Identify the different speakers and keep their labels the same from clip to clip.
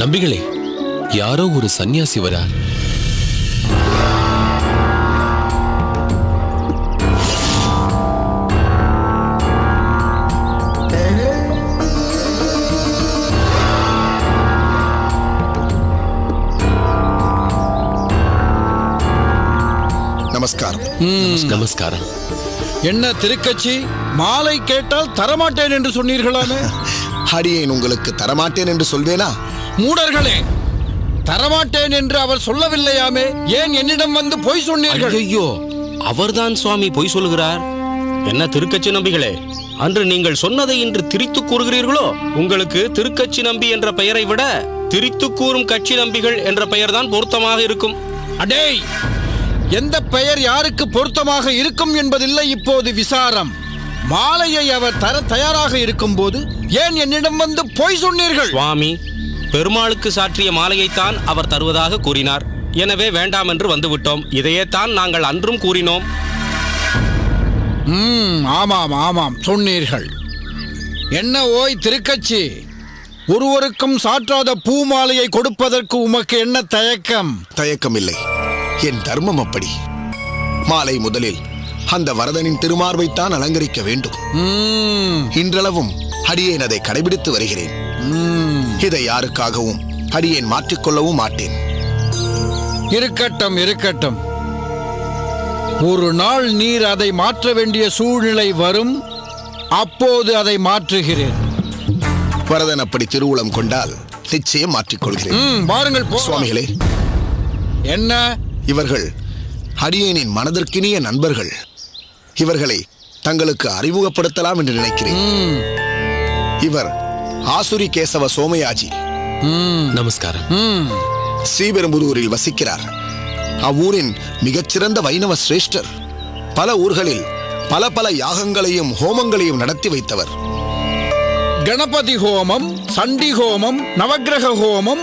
Speaker 1: நம்பிகளே, யாரோ ஒரு சன்னியாசி வரார்.
Speaker 2: நமஸ்காரம்.
Speaker 1: நமஸ்காரம்.
Speaker 3: என்ன திருக்கட்சி, மாலை கேட்டால் தரமாட்டேன் என்று சொன்னீர்களாமே?
Speaker 2: அடியேன் உங்களுக்கு தரமாட்டேன் என்று சொல்வேனா?
Speaker 3: மூடர்களே, தரமாட்டேன் என்று அவர் சொல்லவில்லையாமே, ஏன் என்னிடம் வந்து பொய் சொன்னீர்கள்?
Speaker 4: ஐயோ, அவர்தான் சுவாமி பொய் சொல்லுகிறார். என்ன திருக்கட்சி நம்பிகளே, அன்று நீங்கள் சொன்னதை இன்று திரித்து கூறுகிறீர்களோ? உங்களுக்கு திருக்கட்சி நம்பி என்ற பெயரை விட திரித்து கூறும் கட்சி நம்பிகள் என்ற பெயர்தான் பொருத்தமாக இருக்கும்.
Speaker 3: அடேய், எந்த பெயர் யாருக்கு பொருத்தமாக இருக்கும் என்பதில்லை இப்போது விசாரம். மாலையை அவர் தர தயாராக இருக்கும் போது ஏன் என்னிடம் வந்து பொய் சொன்னீர்கள்?
Speaker 4: சுவாமி, பெருமாளுக்கு சாற்றிய மாலையைத்தான் அவர் தருவதாக கூறினார். எனவே வேண்டாம் என்று வந்துவிட்டோம். இதையே தான் நாங்கள் அன்றும் கூறினோம்.
Speaker 3: ஆமாம் ஆமாம் சொன்னீர்கள். என்ன ஓய் திருக்கட்சி, ஒருவருக்கும் சாற்றாத பூ மாலையை கொடுப்பதற்கு உமக்கு என்ன தயக்கம்?
Speaker 2: தயக்கம் இல்லை, என் தர்மம் அப்படி. மாலை முதலில் அந்த வரதனின் திருமார்பைத்தான் அலங்கரிக்க வேண்டும். இன்றளவும் அடியேன் அதை கடைபிடித்து வருகிறேன். இதை யாருக்காகவும் அடியேன் மாற்றிக்கொள்ளவும் மாட்டேன்.
Speaker 3: இருக்கட்டும் இருக்கட்டும், ஒரு நாள் நீர் அதை மாற்ற வேண்டிய சூழ்நிலை வரும், அப்போது அதை மாற்றுகிறேன்.
Speaker 2: வரதன் அப்படி திருவுளம் கொண்டால் நிச்சயம் மாற்றிக்கொள்கிறேன்.
Speaker 3: பாருங்கள்
Speaker 2: சுவாமிகளே,
Speaker 3: என்ன
Speaker 2: இவர்கள் அடியேனின் மனதிற்கினிய நண்பர்கள். இவர்களை தங்களுக்கு அறிமுகப்படுத்தலாம் என்று நினைக்கிறேன். இவர் ஆசுரி கேசவ சோமயாஜி.
Speaker 1: நமஸ்காரம்.
Speaker 2: ஸ்ரீபெரும்புதூரில் வசிக்கிறார். அவ்வூரின் மிகச்சிறந்த வைணவ சிரேஷ்டர். பல ஊர்களில் பல பல யாகங்களையும் ஹோமங்களையும் நடத்தி வைத்தவர்.
Speaker 3: கணபதி ஹோமம், சண்டி ஹோமம், நவக்கிரக ஹோமம்,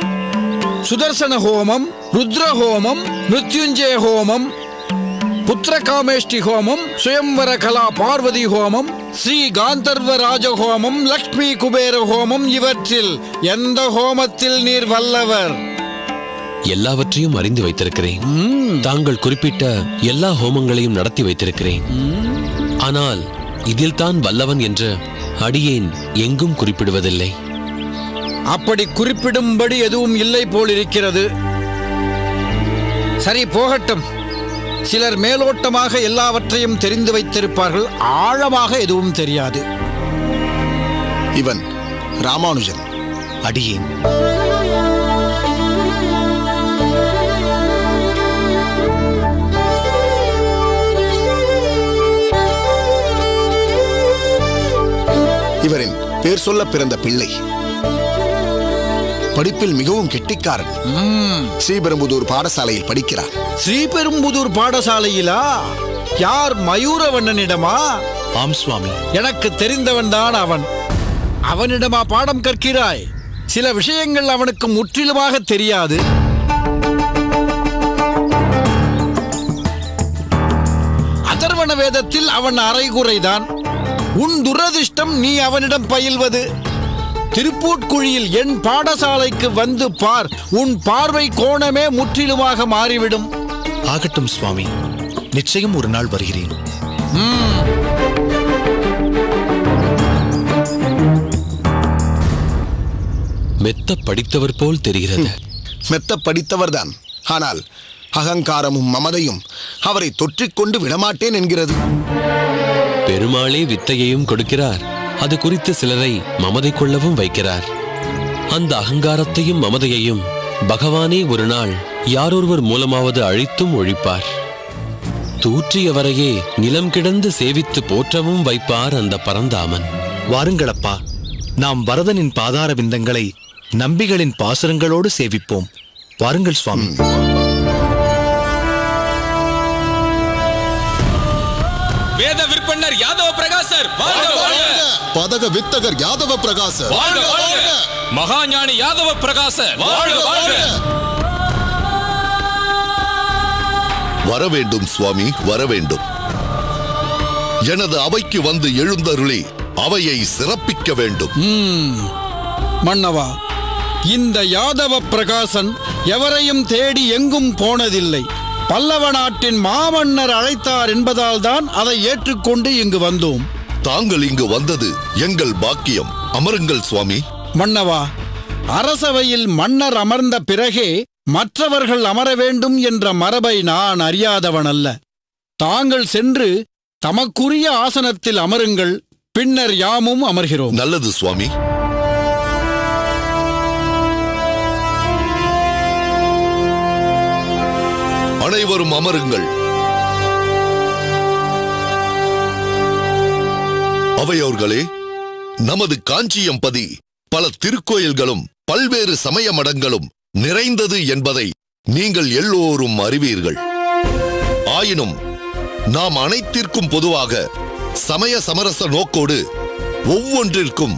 Speaker 3: சுதர்சன ஹோமம், ருத்ர ஹோமம், மிருத்யுஞ்சய ஹோமம், புத்திரகாமேஷ்டி ஹோமம், சுயம்வர கலா பார்வதி ஹோமம், ஸ்ரீ காந்தர்வ ராஜ ஹோமம், லக்ஷ்மி குபேர ஹோமம், இவற்றில் எந்த ஹோமத்தில் நீர் வல்லவர்?
Speaker 1: எல்லாவற்றையும் அறிந்து வைத்திருக்கிறேன். தாங்கள் குறிப்பிட்ட எல்லா ஹோமங்களையும் நடத்தி வைத்திருக்கிறேன். ஆனால் இதில் தான் வல்லவன் என்று அடியேன் எங்கும் குறிப்பிடுவதில்லை.
Speaker 3: அப்படி குறிப்பிடும்படி எதுவும் இல்லை போல் இருக்கிறது. சரி, போகட்டும். சிலர் மேலோட்டமாக எல்லாவற்றையும் தெரிந்து வைத்திருப்பார்கள், ஆழமாக எதுவும் தெரியாது.
Speaker 2: இவன் ராமானுஜன்.
Speaker 5: அடியேன்
Speaker 2: இவரின் பேர் சொல்ல பிறந்த பிள்ளை. படிப்பில் மிகவும் கெட்டிக்காரன். ஸ்ரீபெரும்புதூர் பாடசாலையில் படிக்கிறார்.
Speaker 3: ஸ்ரீபெரும்புதூர் பாடசாலையிலா? யார், மயூரவண்ணனிடமா?
Speaker 5: ஆம் சுவாமி.
Speaker 3: எனக்கு தெரிந்தவன் தான் அவன். அவனிடமா பாடம் கற்கிறாய்? சில விஷயங்கள் அவனுக்கு முற்றிலுமாக தெரியாது. அதர்வண வேதத்தில் அவன் அரைகுறைதான். உன் துரதிர்ஷ்டம் நீ அவனிடம் பயில்வது. திருப்பூட்குழியில் என் பாடசாலைக்கு வந்து பார், உன் பார்வை கோணமே முற்றிலுமாக மாறிவிடும்.
Speaker 5: ஆகட்டும் சுவாமி, நிச்சயம் ஒரு நாள் வருகிறேன்.
Speaker 1: மெத்த படித்தவர் போல் தெரிகிறது.
Speaker 2: மெத்த படித்தவர்தான், ஆனால் அகங்காரமும் மமதையும் அவரை தொற்றிக்கொண்டு விடமாட்டேன் என்கிறது.
Speaker 1: பெருமாளே வித்தையையும் கொடுக்கிறார், அது குறித்து சிலரை மமதை கொள்ளவும் வைக்கிறார். அந்த அகங்காரத்தையும் மமதையையும் பகவானே ஒரு நாள் யாரொருவர் மூலமாவது அழித்தும் ஒழிப்பார். தூற்றியவரையே நிலம் கிடந்து சேவித்து போற்றவும் வைப்பார் அந்த பரந்தாமன்.
Speaker 5: வாருங்களப்பா, நாம் வரதனின் பாதார விந்தங்களை நம்பிகளின் பாசுரங்களோடு சேவிப்போம். வாருங்கள் சுவாமி.
Speaker 4: வேத விற்பன்னர் யாதவ பிரகாசர் வாழ்க வாழ்க.
Speaker 6: பதக வித்தகர் யாதவ பிரகாசர்
Speaker 4: வாழ்க வாழ்க. மகாஞானி யாதவ பிரகாசர் வாழ்க வாழ்க.
Speaker 6: வரவேண்டும் சுவாமி, வரவேண்டும். எனது அவைக்கு வந்து எழுந்தருளி அவையை சிறப்பிக்க வேண்டும்.
Speaker 3: மன்னவா, இந்த யாதவ பிரகாசன் எவரையும் தேடி எங்கும் போனதில்லை. பல்லவ நாட்டின் மாமன்னர் அழைத்தார் என்பதால் தான் அதை ஏற்றுக்கொண்டு இங்கு வந்தோம்.
Speaker 6: தாங்கள் இங்கு வந்தது எங்கள் பாக்கியம். அமருங்கள் சுவாமி.
Speaker 3: மன்னவா, அரசவையில் மன்னர் அமர்ந்த பிறகே மற்றவர்கள் அமர வேண்டும் என்ற மரபை நான் அறியாதவன் அல்ல. தாங்கள் சென்று தமக்குரிய ஆசனத்தில் அமருங்கள். பின்னர் யாமும் அமர்கிறோம்.
Speaker 6: நல்லது சுவாமி. அனைவரும் அமருங்கள். அவையோர்களே, நமது காஞ்சியம்பதி பல திருக்கோயில்களும் பல்வேறு சமய மடங்களும் நிறைந்தது என்பதை நீங்கள் எல்லோரும் அறிவீர்கள். ஆயினும் நாம் அனைத்திற்கும் பொதுவாக சமய சமரச நோக்கோடு ஒவ்வொன்றிற்கும்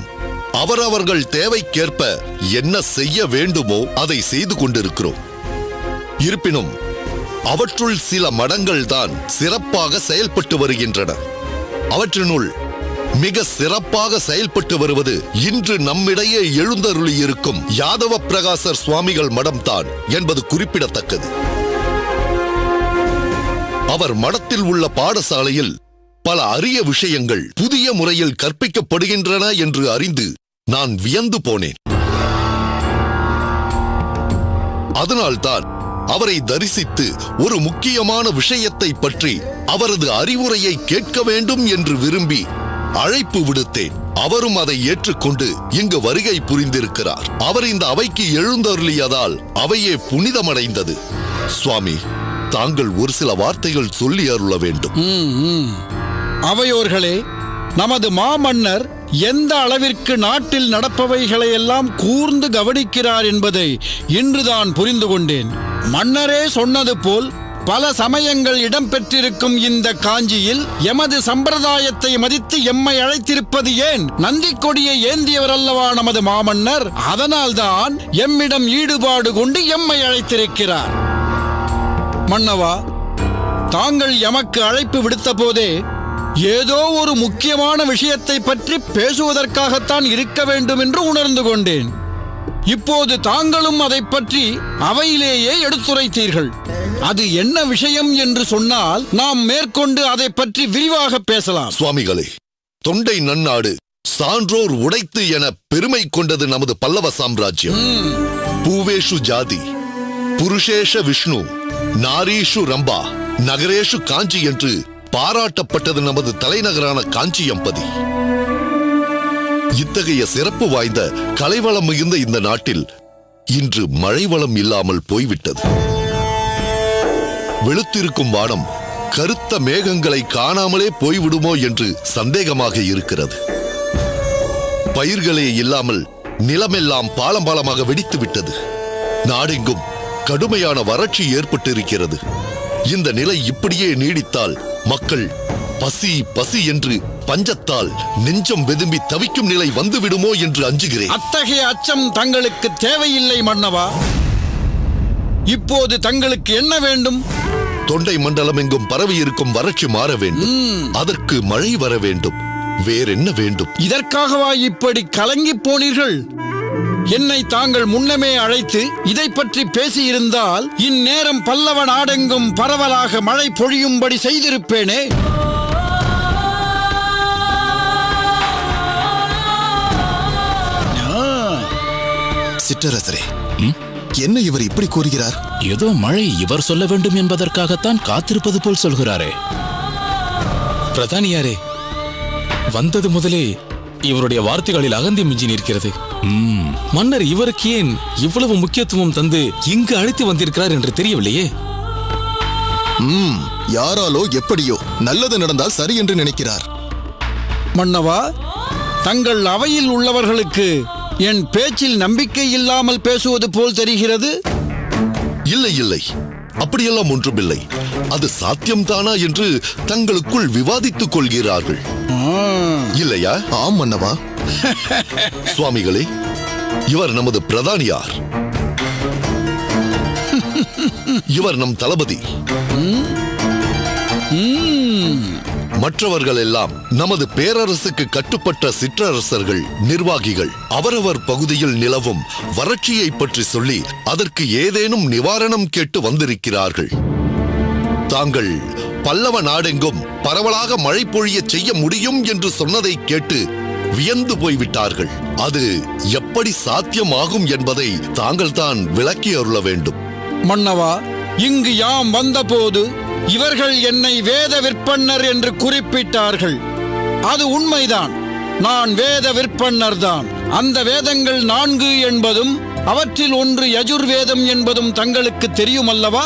Speaker 6: அவரவர்கள் தேவைக்கேற்ப என்ன செய்ய வேண்டுமோ அதை செய்து கொண்டிருக்கிறோம். இருப்பினும் அவற்றுள் சில மடங்கள் தான் சிறப்பாக செயல்பட்டு வருகின்றன. அவற்றினுள் மிக சிறப்பாக செயல்பட்டு வருவது இன்று நம்மிடையே எழுந்தருளியிருக்கும் யாதவ பிரகாசர் சுவாமிகள் மடம்தான் என்பது குறிப்பிடத்தக்கது. அவர் மடத்தில் உள்ள பாடசாலையில் பல அரிய விஷயங்கள் புதிய முறையில் கற்பிக்கப்படுகின்றன என்று அறிந்து நான் வியந்து போனேன். அதனால்தான் அவரை தரிசித்து ஒரு முக்கியமான விஷயத்தை பற்றி அவரது அறிவுரையை கேட்க வேண்டும் என்று விரும்பி அழைப்பு விடுத்தேன். அவரும் அதை ஏற்றுக்கொண்டு இங்கு வருகை புரிந்திருக்கிறார். அவர் இந்த அவைக்கு எழுந்தருளியதால் அவையே புனிதமடைந்தது. சுவாமி, தாங்கள் ஒரு சில வார்த்தைகள் சொல்லி அருள வேண்டும்.
Speaker 3: அவையோர்களே, நமது மாமன்னர் எந்த அளவிற்கு நாட்டில் நடப்பவைகளையெல்லாம் கூர்ந்து கவனிக்கிறார் என்பதை இன்றுதான் புரிந்து கொண்டேன். மன்னரே சொன்னது போல் பல சமயங்கள் இடம்பெற்றிருக்கும் இந்த காஞ்சியில் எமது சம்பிரதாயத்தை மதித்து எம்மை அழைத்திருப்பது ஏன்? நந்திக் கொடியை ஏந்தியவர் அல்லவா நமது மாமன்னர். அதனால்தான் எம்மிடம் ஈடுபாடு கொண்டு எம்மை அழைத்திருக்கிறார். மன்னவா, தாங்கள் எமக்கு அழைப்பு விடுத்த போதே ஏதோ ஒரு முக்கியமான விஷயத்தை பற்றி பேசுவதற்காகத்தான் இருக்க வேண்டும் என்று உணர்ந்து கொண்டேன். இப்போது தாங்களும் அதை பற்றி அவையிலேயே எடுத்துரைத்தீர்கள். அது என்ன விஷயம் என்று சொன்னால் நாம் மேற்கொண்டு அதை பற்றி விரிவாக பேசலாம்.
Speaker 6: சுவாமிகளே, தொண்டை நன்னாடு சான்றோர் உடைத்து என பெருமை கொண்டது நமது பல்லவ சாம்ராஜ்யம். பூவேஷு ஜாதி, புருஷேஷ விஷ்ணு, நாரீஷு ரம்பா, நகரேஷு காஞ்சி என்று பாராட்டப்பட்டது நமது தலைநகரான காஞ்சியம்பதி. இத்தகைய சிறப்பு வாய்ந்த கலைவளம் மிகுந்த இந்த நாட்டில் இன்று மழை வளம் இல்லாமல் போய்விட்டது. வெளுத்திருக்கும் வானம் கருத்த மேகங்களை காணாமலே போய்விடுமோ என்று சந்தேகமாக இருக்கிறது. பயிர்களே இல்லாமல் நிலமெல்லாம் பாலம் பாலமாக வெடித்து விட்டது. நாடெங்கும் கடுமையான வறட்சி ஏற்பட்டிருக்கிறது. இந்த நிலை இப்படியே நீடித்தால் மக்கள் பசி பசி என்று பஞ்சத்தால் நெஞ்சம் வெதும்பி தவிக்கும் நிலை வந்துவிடுமோ என்று அஞ்சுகிறேன்.
Speaker 3: அத்தகைய அச்சம் தங்களுக்கு தேவையில்லை மன்னவா. இப்போது தங்களுக்கு என்ன வேண்டும்?
Speaker 6: தொண்டை மண்டலம் எங்கும் பரவி இருக்கும் வறட்சி மாற வேண்டும். அதற்கு மழை வர வேண்டும். வேறென்ன வேண்டும்?
Speaker 3: இதற்காகவா இப்படி கலங்கி போனீர்கள்? என்னை தாங்கள் முன்னமே அழைத்து இதை பற்றி பேசியிருந்தால் இந்நேரம் பல்லவ நாடெங்கும் பரவலாக மழை பொழியும்படி செய்திருப்பேனே.
Speaker 5: சிற்றரசரே, என்ன இவர் இப்படி கூறுகிறார்?
Speaker 7: ஏதோ மழை இவர் சொல்ல வேண்டும் என்பதற்காகத்தான் காத்திருப்பது போல் சொல்கிறாரே.
Speaker 5: பிரதானியாரே, வந்தது முதலே இவருடைய வார்த்தைகளில் அகந்தி மிஞ்சி நிற்கிறது. மன்னர் இவருக்கு ஏன் இவ்வளவு முக்கியத்துவம் தந்து இங்கு அழைத்து வந்திருக்கிறார் என்று தெரியவில்லையே.
Speaker 2: யாராலோ எப்படியோ நல்லது நடந்தால் சரி என்று நினைக்கிறார்.
Speaker 3: மன்னவா, தங்கள் அவையில் உள்ளவர்களுக்கு என் பேச்சில் நம்பிக்கை இல்லாமல் பேசுவது போல் தெரிகிறது.
Speaker 6: இல்லை இல்லை, அப்படியெல்லாம் ஒன்றுமில்லை. அது சாத்தியம்தானா என்று தங்களுக்குள் விவாதித்துக் கொள்கிறார்கள் இல்லையா?
Speaker 2: ஆம் மன்னவா.
Speaker 6: சுவாமிகளே, இவர் நமது பிரதானியார். இவர் நம் தளபதி. மற்றவர்கள் எல்லாம் நமது பேரரசுக்கு கட்டுப்பட்ட சிற்றரசர்கள், நிர்வாகிகள். அவரவர் பகுதியில் நிலவும் வறட்சியை பற்றி சொல்லி அதற்கு ஏதேனும் நிவாரணம் கேட்டு வந்திருக்கிறார்கள். தாங்கள் பல்லவ நாடெங்கும் பரவலாக மழை பொழிய செய்ய முடியும் என்று சொன்னதை கேட்டு வியந்து போய்விட்டார்கள். அது எப்படி சாத்தியமாகும் என்பதை தாங்கள் தான் விளக்கி அருள வேண்டும்.
Speaker 3: மன்னவா, இங்கு யாம் வந்தபோது இவர்கள் என்னை வேத விற்பன்னர் என்று குறிப்பிட்டார்கள். அது உண்மைதான். நான் வேத விற்பன்னர் தான். அந்த வேதங்கள் 4 என்பதும் அவற்றில் ஒன்று யஜுர்வேதம் என்பதும் தங்களுக்கு தெரியும் அல்லவா?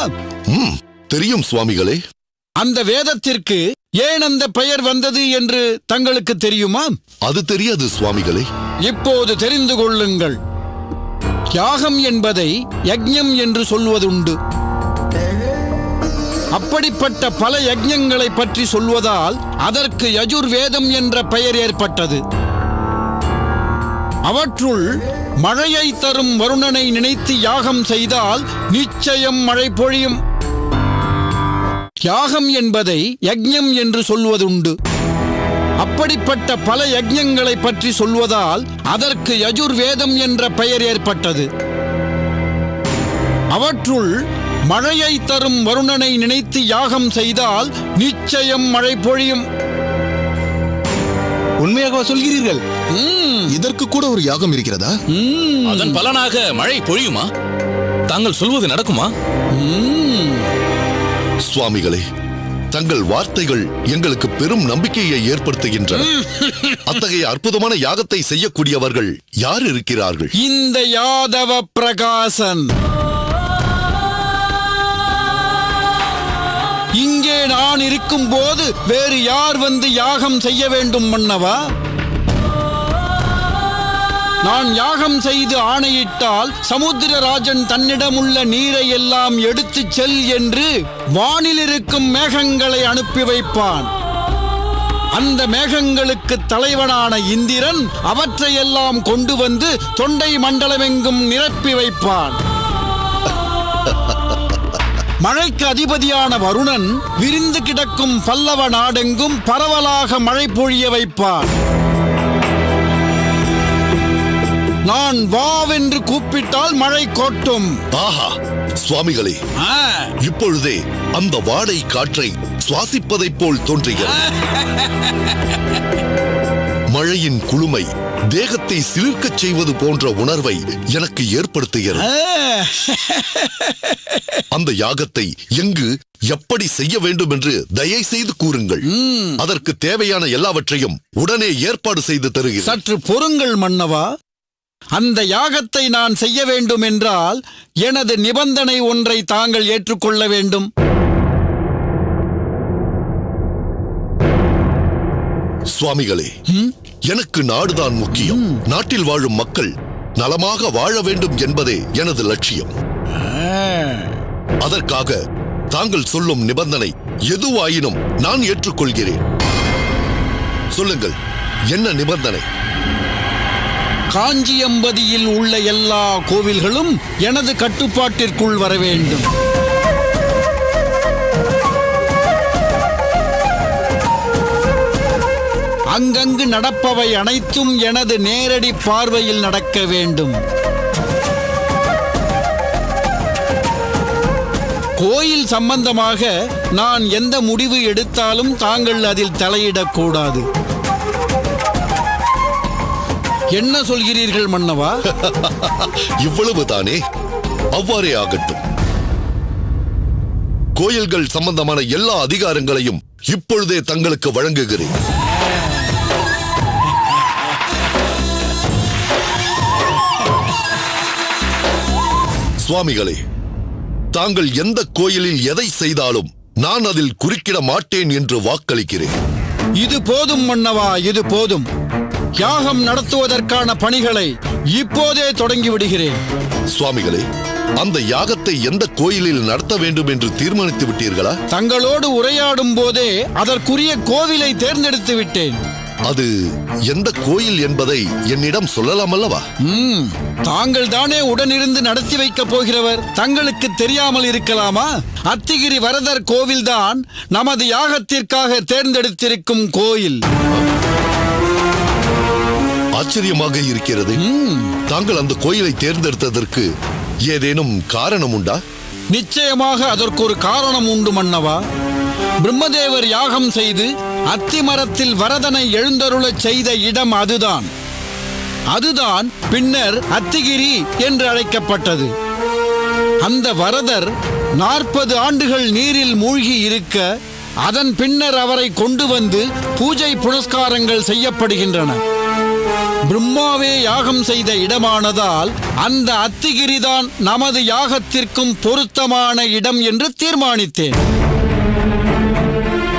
Speaker 6: தெரியும் சுவாமிகளே.
Speaker 3: அந்த வேதத்திற்கு ஏன் அந்த பெயர் வந்தது என்று தங்களுக்கு தெரியுமா?
Speaker 6: அது தெரியாது சுவாமிகளே.
Speaker 3: இப்போது தெரிந்து கொள்ளுங்கள். யாகம் என்பதை யஜ்ஞம் என்று சொல்வதுண்டு. அப்படிப்பட்ட பல யஜ்ஞங்களை பற்றி சொல்வதால் அதற்கு யஜுர்வேதம் என்ற பெயர் ஏற்பட்டது. அவற்றுள் மழையை தரும் வருணனை நினைத்து யாகம் செய்தால் நிச்சயம் மழை பொழியும். யாகம் என்பதை யஜ்ஞம் என்று சொல்வதுண்டு. அப்படிப்பட்ட பல யஜ்ஞங்களை பற்றி சொல்வதால் அதற்கு யஜுர்வேதம் என்ற பெயர் ஏற்பட்டது. அவற்றுள் மழையை தரும் வருணனை நினைத்து யாகம் செய்தால் நிச்சயம் மழை பொழியும்.
Speaker 2: உண்மையாக சொல்கிறீர்கள்? இதற்கு கூட ஒரு யாகம் இருக்கிறதா?
Speaker 5: அதன் பலனாக மழை பொழியுமா? தாங்கள் சொல்வது நடக்குமா?
Speaker 6: சுவாமிகளே, தங்கள் வார்த்தைகள் எங்களுக்கு பெரும் நம்பிக்கையை ஏற்படுத்துகின்றன. அத்தகைய அற்புதமான யாகத்தை செய்யக்கூடியவர்கள் யார் இருக்கிறார்கள்?
Speaker 3: இந்த யாதவ பிரகாசன். இங்கே நான் இருக்கும் போது வேறு யார் வந்து யாகம் செய்ய வேண்டும் மன்னவா? நான் யாகம் செய்து ஆணையிட்டால் சமுத்திரராஜன் தன்னிடமுள்ள நீரை எல்லாம் எடுத்துச் செல் என்று வானில் இருக்கும் மேகங்களை அனுப்பி வைப்பான். அந்த மேகங்களுக்கு தலைவனான இந்திரன் அவற்றையெல்லாம் கொண்டு வந்து தொண்டை மண்டலமெங்கும் நிரப்பி வைப்பான். மழைக்கு அதிபதியான வருணன் விரிந்து கிடக்கும் பல்லவ நாடெங்கும் பரவலாக மழை பொழிய வைப்பான். நான் வாவென்று கூப்பிட்டால் மழை கொட்டும்.
Speaker 6: ஆஹா சுவாமிகளே, இப்பொழுதே அந்த வாடை காற்றை சுவாசிப்பதைப் போல் தோன்றுகிறது. மழையின் குளுமை தேகத்தை சிலிர்க்கச் செய்வது போன்ற உணர்வை எனக்கு ஏற்படுத்துகிறது. அந்த யாகத்தை எங்கு எப்படி செய்ய வேண்டும் என்று தயவு செய்து கூறுங்கள். அதற்கு தேவையான எல்லாவற்றையும் உடனே ஏற்பாடு செய்து தருகிறேன்.
Speaker 3: சற்று பொறுங்கள் மன்னவா. அந்த யாகத்தை நான் செய்ய வேண்டும் என்றால் எனது நிபந்தனை ஒன்றை தாங்கள் ஏற்றுக்கொள்ள வேண்டும்.
Speaker 6: சுவாமிகளே, எனக்கு நாடுதான் முக்கியம். நாட்டில் வாழும் மக்கள் நலமாக வாழ வேண்டும் என்பதே எனது லட்சியம். அதற்காக தாங்கள் சொல்லும் நிபந்தனை எதுவாயினும் நான் ஏற்றுக்கொள்கிறேன். சொல்லுங்கள், என்ன நிபந்தனை?
Speaker 3: காஞ்சியம்பதியில் உள்ள எல்லா கோவில்களும் எனது கட்டுப்பாட்டிற்குள் வர வேண்டும். அங்கங்கு நடப்பவை அனைத்தும் எனது நேரடி பார்வையில் நடக்க வேண்டும். கோயில் சம்பந்தமாக நான் எந்த முடிவு எடுத்தாலும் தாங்கள் அதில் தலையிடக்கூடாது. என்ன சொல்கிறீர்கள் மன்னவா?
Speaker 6: இவ்வளவுதானே? அவ்வாறே ஆகட்டும். கோயில்கள் சம்பந்தமான எல்லா அதிகாரங்களையும் இப்பொழுதே தங்களுக்கு வழங்குகிறேன். சுவாமிகளே, தாங்கள் எந்த கோயிலில் எதை செய்தாலும் நான் அதில் குறுக்கிட மாட்டேன் என்று வாக்களிக்கிறேன்.
Speaker 3: இது போதும் மன்னவா, இது போதும். யாகம் நடத்துவதற்கான பணிகளை இப்போதே தொடங்கி விடுகிறேன்.
Speaker 6: சுவாமிகளே, அந்த யாகத்தை எந்த கோயிலில் நடத்த வேண்டும் என்று தீர்மானித்து விட்டீர்களா?
Speaker 3: தங்களோடு உரையாடும் போதே அதற்குரிய கோவிலை தேர்ந்தெடுத்து விட்டேன்.
Speaker 6: அது எந்த கோயில் என்பதை என்னிடம் சொல்லலாம் அல்லவா?
Speaker 3: தாங்கள் தானே உடனிருந்து நடத்தி வைக்கப் போகிறவர். தங்களுக்கு தெரியாமல் இருக்கலாமா? அத்திகிரி வரதர் கோவில்தான் நமது யாகத்திற்காக தேர்ந்தெடுத்திருக்கும் கோயில்.
Speaker 6: ஆச்சரியமாக இருக்கிறது. தாங்கள் அந்த கோயிலை தேர்ந்தெடுத்ததற்கு ஏதேனும் காரணம் உண்டா?
Speaker 3: நிச்சயமாக அதற்கு ஒரு காரணம் உண்டு மன்னவா. பிரம்மதேவர் யாகம் செய்து அத்திமரத்தில் வரதனை எழுந்தருளச் செய்த இடம் அதுதான். அதுதான் பின்னர் அத்திகிரி என்று அழைக்கப்பட்டது. அந்த வரதர் 40 ஆண்டுகள் நீரில் மூழ்கி இருக்க அதன் பின்னர் அவரை கொண்டு வந்து பூஜை புனஸ்காரங்கள் செய்யப்படுகின்றன. பிரம்மாவே யாகம் செய்த இடமானதால் அந்த அத்திகிரிதான் நமது யாகத்திற்கும் பொருத்தமான இடம் என்று தீர்மானித்தேன்.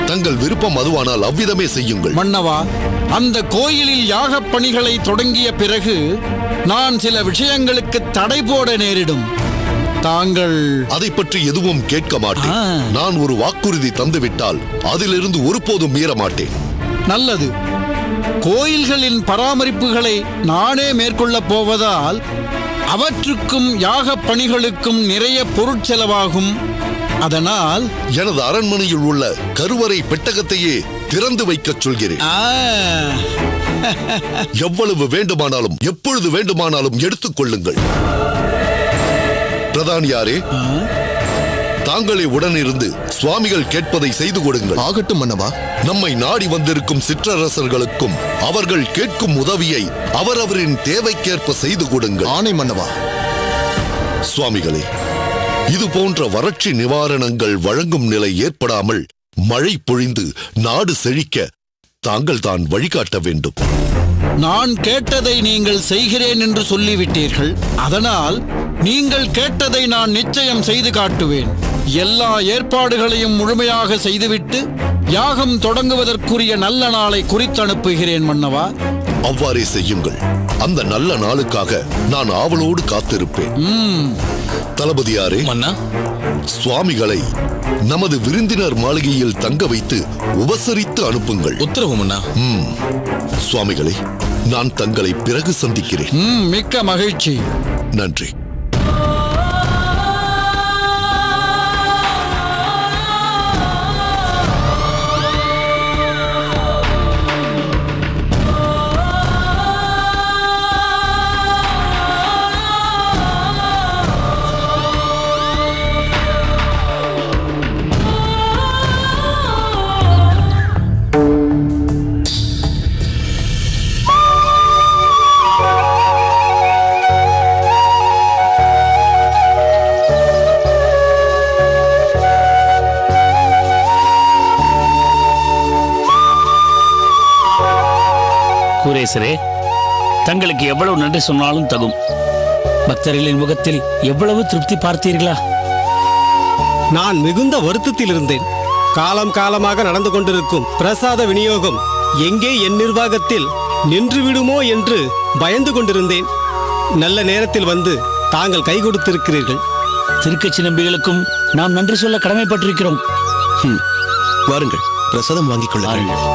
Speaker 6: தங்கள் விருப்பம் அதுவானால் அவ்விதமே செய்யுங்கள்.
Speaker 3: மன்னவா, அந்த கோயிலில் யாகப் பணிகளை தொடங்கிய பிறகு நான் சில விஷயங்களுக்கு தடை போட நேரிடும். தாங்கள்
Speaker 6: அதை பற்றி எதுவும் கேட்க மாட்டேன். நான் ஒரு வாக்குறுதி தந்துவிட்டால் அதிலிருந்து ஒருபோதும் மீற மாட்டேன்.
Speaker 3: நல்லது. கோயில்களின் பராமரிப்புகளை நானே மேற்கொள்ளப் போவதால் அவற்றுக்கும் யாகப் பணிகளுக்கும் நிறைய பொருட்செலவாகும். அதனால்
Speaker 6: எனது அரண்மனையில் உள்ள கருவறை பெட்டகத்தையே திறந்து வைக்கச் சொல்கிறேன். எவ்வளவு வேண்டுமானாலும் எப்பொழுது வேண்டுமானாலும் எடுத்துக் கொள்ளுங்கள். பிரதானியாரே, தாங்களே உடனிருந்து சுவாமிகள் கேட்பதை செய்து கொடுங்கள்.
Speaker 2: ஆகட்டும் மன்னவா.
Speaker 6: நம்மை நாடி வந்திருக்கும் சிற்றரசர்களுக்கும் அவர்கள் கேட்கும் உதவியை அவரவரின் தேவைக்கேற்ப செய்து கொடுங்கள்.
Speaker 2: ஆணை மன்னவா.
Speaker 6: சுவாமிகளே, இது போன்ற வறட்சி நிவாரணங்கள் வழங்கும் நிலை ஏற்படாமல் மழை பொழிந்து நாடு செழிக்க தாங்கள் தான் வழிகாட்ட வேண்டும்.
Speaker 3: நான் கேட்டதை நீங்கள் செய்கிறேன் என்று சொல்லிவிட்டீர்கள். அதனால் நீங்கள் கேட்டதை நான் நிச்சயம் செய்து காட்டுவேன். எல்லா ஏற்பாடுகளையும் முழுமையாக செய்துவிட்டு யாகம் தொடங்குவதற்குரிய நல்ல நாளை குறித்தனுப்புகிறேன் மன்னவா.
Speaker 6: அவ்வாறே செய்யுங்கள். அந்த நல்ல நாளுக்காக நான் ஆவலோடு காத்திருப்பேன். தளபதியாரே,
Speaker 5: மன்னா,
Speaker 6: சுவாமிகளை நமது விருந்தினர் மாளிகையில் தங்க வைத்து உபசரித்து அனுப்புங்கள்.
Speaker 5: உத்தரவு மன்னா.
Speaker 6: சுவாமிகளே, நான் தங்களை பிறகு சந்திக்கிறேன்.
Speaker 3: மிக்க மகிழ்ச்சி.
Speaker 6: நன்றி.
Speaker 8: குரேசரே, தங்களுக்கு எவ்வளவு நன்றி சொன்னாலும் தகும். பக்தர்களின் முகத்தில் எவ்வளவு திருப்தி பார்த்தீர்களா?
Speaker 9: நான் மிகுந்த வருத்தத்தில் இருந்தேன். காலம் காலமாக நடந்து கொண்டிருக்கும் பிரசாத விநியோகம் எங்கே என் நிர்வாகத்தில் நின்று விடுமோ என்று பயந்து கொண்டிருந்தேன். நல்ல நேரத்தில் வந்து தாங்கள் கை கொடுத்திருக்கிறீர்கள்.
Speaker 8: திருக்கட்சி நம்பிகளுக்கும் நாம் நன்றி சொல்ல கடமைப்பட்டிருக்கிறோம்.
Speaker 2: வாருங்கள், பிரசாதம் வாங்கிக் கொள்ளுங்கள்.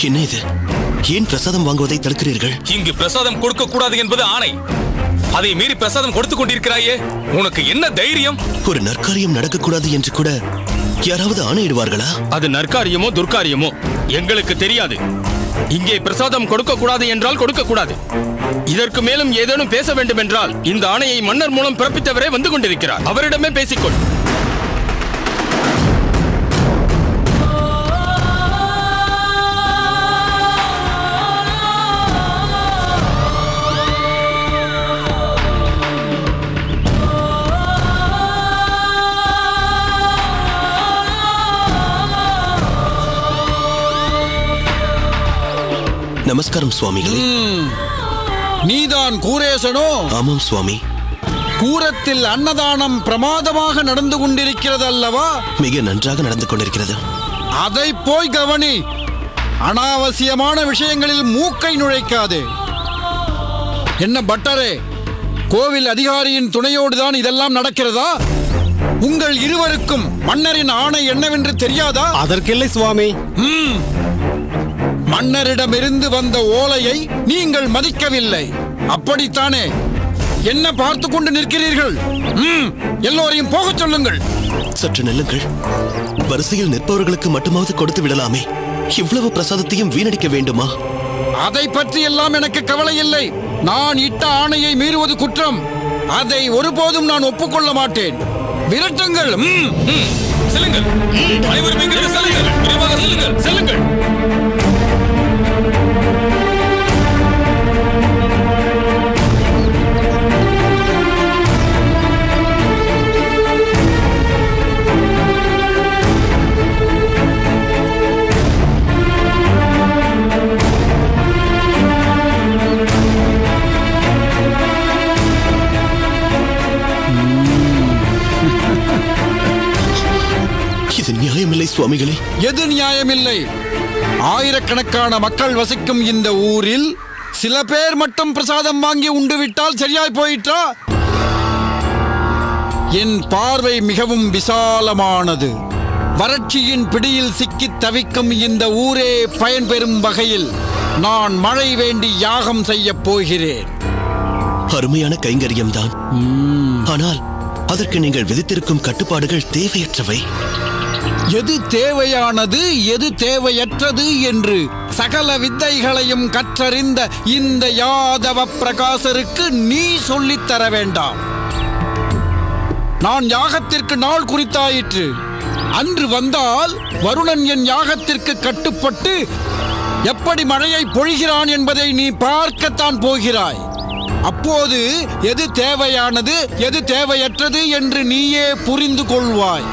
Speaker 2: என்ன இது? ஏன் பிரசாதம் வாங்குவதை தடுக்கிறீர்கள்?
Speaker 5: இங்கு பிரசாதம் கொடுக்க கூடாது என்பது ஆணை. அதை மீறி பிரசாதம் கொடுத்துக் கொண்டிருக்கிறாயே, உனக்கு என்ன தைரியம்?
Speaker 2: ஒரு நற்காரியம் நடக்கக்கூடாது என்று கூட யாராவது ஆணையிடுவார்களா?
Speaker 4: அது நற்காரியமோ துர்காரியமோ எங்களுக்கு தெரியாது. இங்கே பிரசாதம் கொடுக்க கூடாது என்றால் கொடுக்க கூடாது. இதற்கு மேலும் ஏதேனும் பேச வேண்டும் என்றால் இந்த ஆணையை மன்னர் மூலம் பிறப்பித்தவரே வந்து கொண்டிருக்கிறார். அவரிடமே பேசிக்கொள்.
Speaker 2: நமஸ்காரம் சுவாமிகளே.
Speaker 3: நீதான் கூரேசனோ?
Speaker 2: ஆமாம் சுவாமி.
Speaker 3: பூரத்தில் அன்னதானம் பிரமாதமாக நடந்து கொண்டிருக்கிறது அல்லவா?
Speaker 10: மிக நன்றாக நடந்து கொண்டிருக்கிறது.
Speaker 3: அதை போய் கவனி. அனாவசியமான விஷயங்களில் மூக்கை நுழைக்காதே. என்ன பட்டரே, கோவில் அதிகாரியின் துணையோடுதான் இதெல்லாம் நடக்கிறதா? உங்கள் இருவருக்கும் மன்னரின் ஆணை என்னவென்று தெரியாதா?
Speaker 9: அதற்கில்லை சுவாமி.
Speaker 3: மன்னரிடமிருந்து வந்த ஓலையை நீங்கள் மதிக்கவில்லை, அப்படித்தானே? என்ன பார்த்து கொண்டு நிற்கிறீர்கள்? எல்லோரையும் போகச் சொல்லுங்கள்.
Speaker 10: சற்று நெல்லுங்கள். வரிசையில் நிற்பவர்களுக்கு மட்டுமாவது கொடுத்து விடலாமே. இவ்வளவு பிரசாதத்தையும் வீணடிக்க வேண்டுமா?
Speaker 3: அதை பற்றி எல்லாம் எனக்கு கவலை இல்லை. நான் இட்ட ஆணையை மீறுவது குற்றம். அதை ஒருபோதும் நான் ஒப்புக்கொள்ள மாட்டேன். விரட்டுங்கள்.
Speaker 5: செல்லுங்கள். அனைவரும் இங்கிருந்து செல்லுங்கள். விரைவாக செல்லுங்கள். செல்லுங்கள்.
Speaker 10: இது நியாயமில்லை சுவாமிகளே.
Speaker 3: எது நியாயமில்லை? ஆயிரக்கணக்கான மக்கள் வசிக்கும் இந்த ஊரில் சில பேர் மட்டும் பிரசாதம் வாங்கி உண்டு விட்டால் சரியாய் போயிற்றா? என் பார்வை மிகவும் விசாலமானது. வறட்சியின் பிடியில் சிக்கி தவிக்கும் இந்த ஊரே பயன்பெறும் வகையில் நான் மழை வேண்டி யாகம் செய்ய போகிறேன்.
Speaker 10: அருமையான கைங்கரியம்தான். ஆனால் அதற்கு நீங்கள் விதித்திருக்கும் கட்டுப்பாடுகள் தேவையற்றவை.
Speaker 3: எது தேவையானது, எது தேவையற்றது என்று சகல வித்தைகளையும் கற்றறிந்த இந்த யாதவ பிரகாசருக்கு நீ சொல்லித் தர வேண்டாம். நான் யாகத்திற்கு நாள் குறித்தாயிற்று. அன்று வந்தால் வருணன் என் யாகத்திற்கு கட்டுப்பட்டு எப்படி மழையை பொழிகிறான் என்பதை நீ பார்க்கத்தான் போகிறாய். அப்போது எது தேவையானது, எது தேவையற்றது என்று நீயே புரிந்து கொள்வாய்.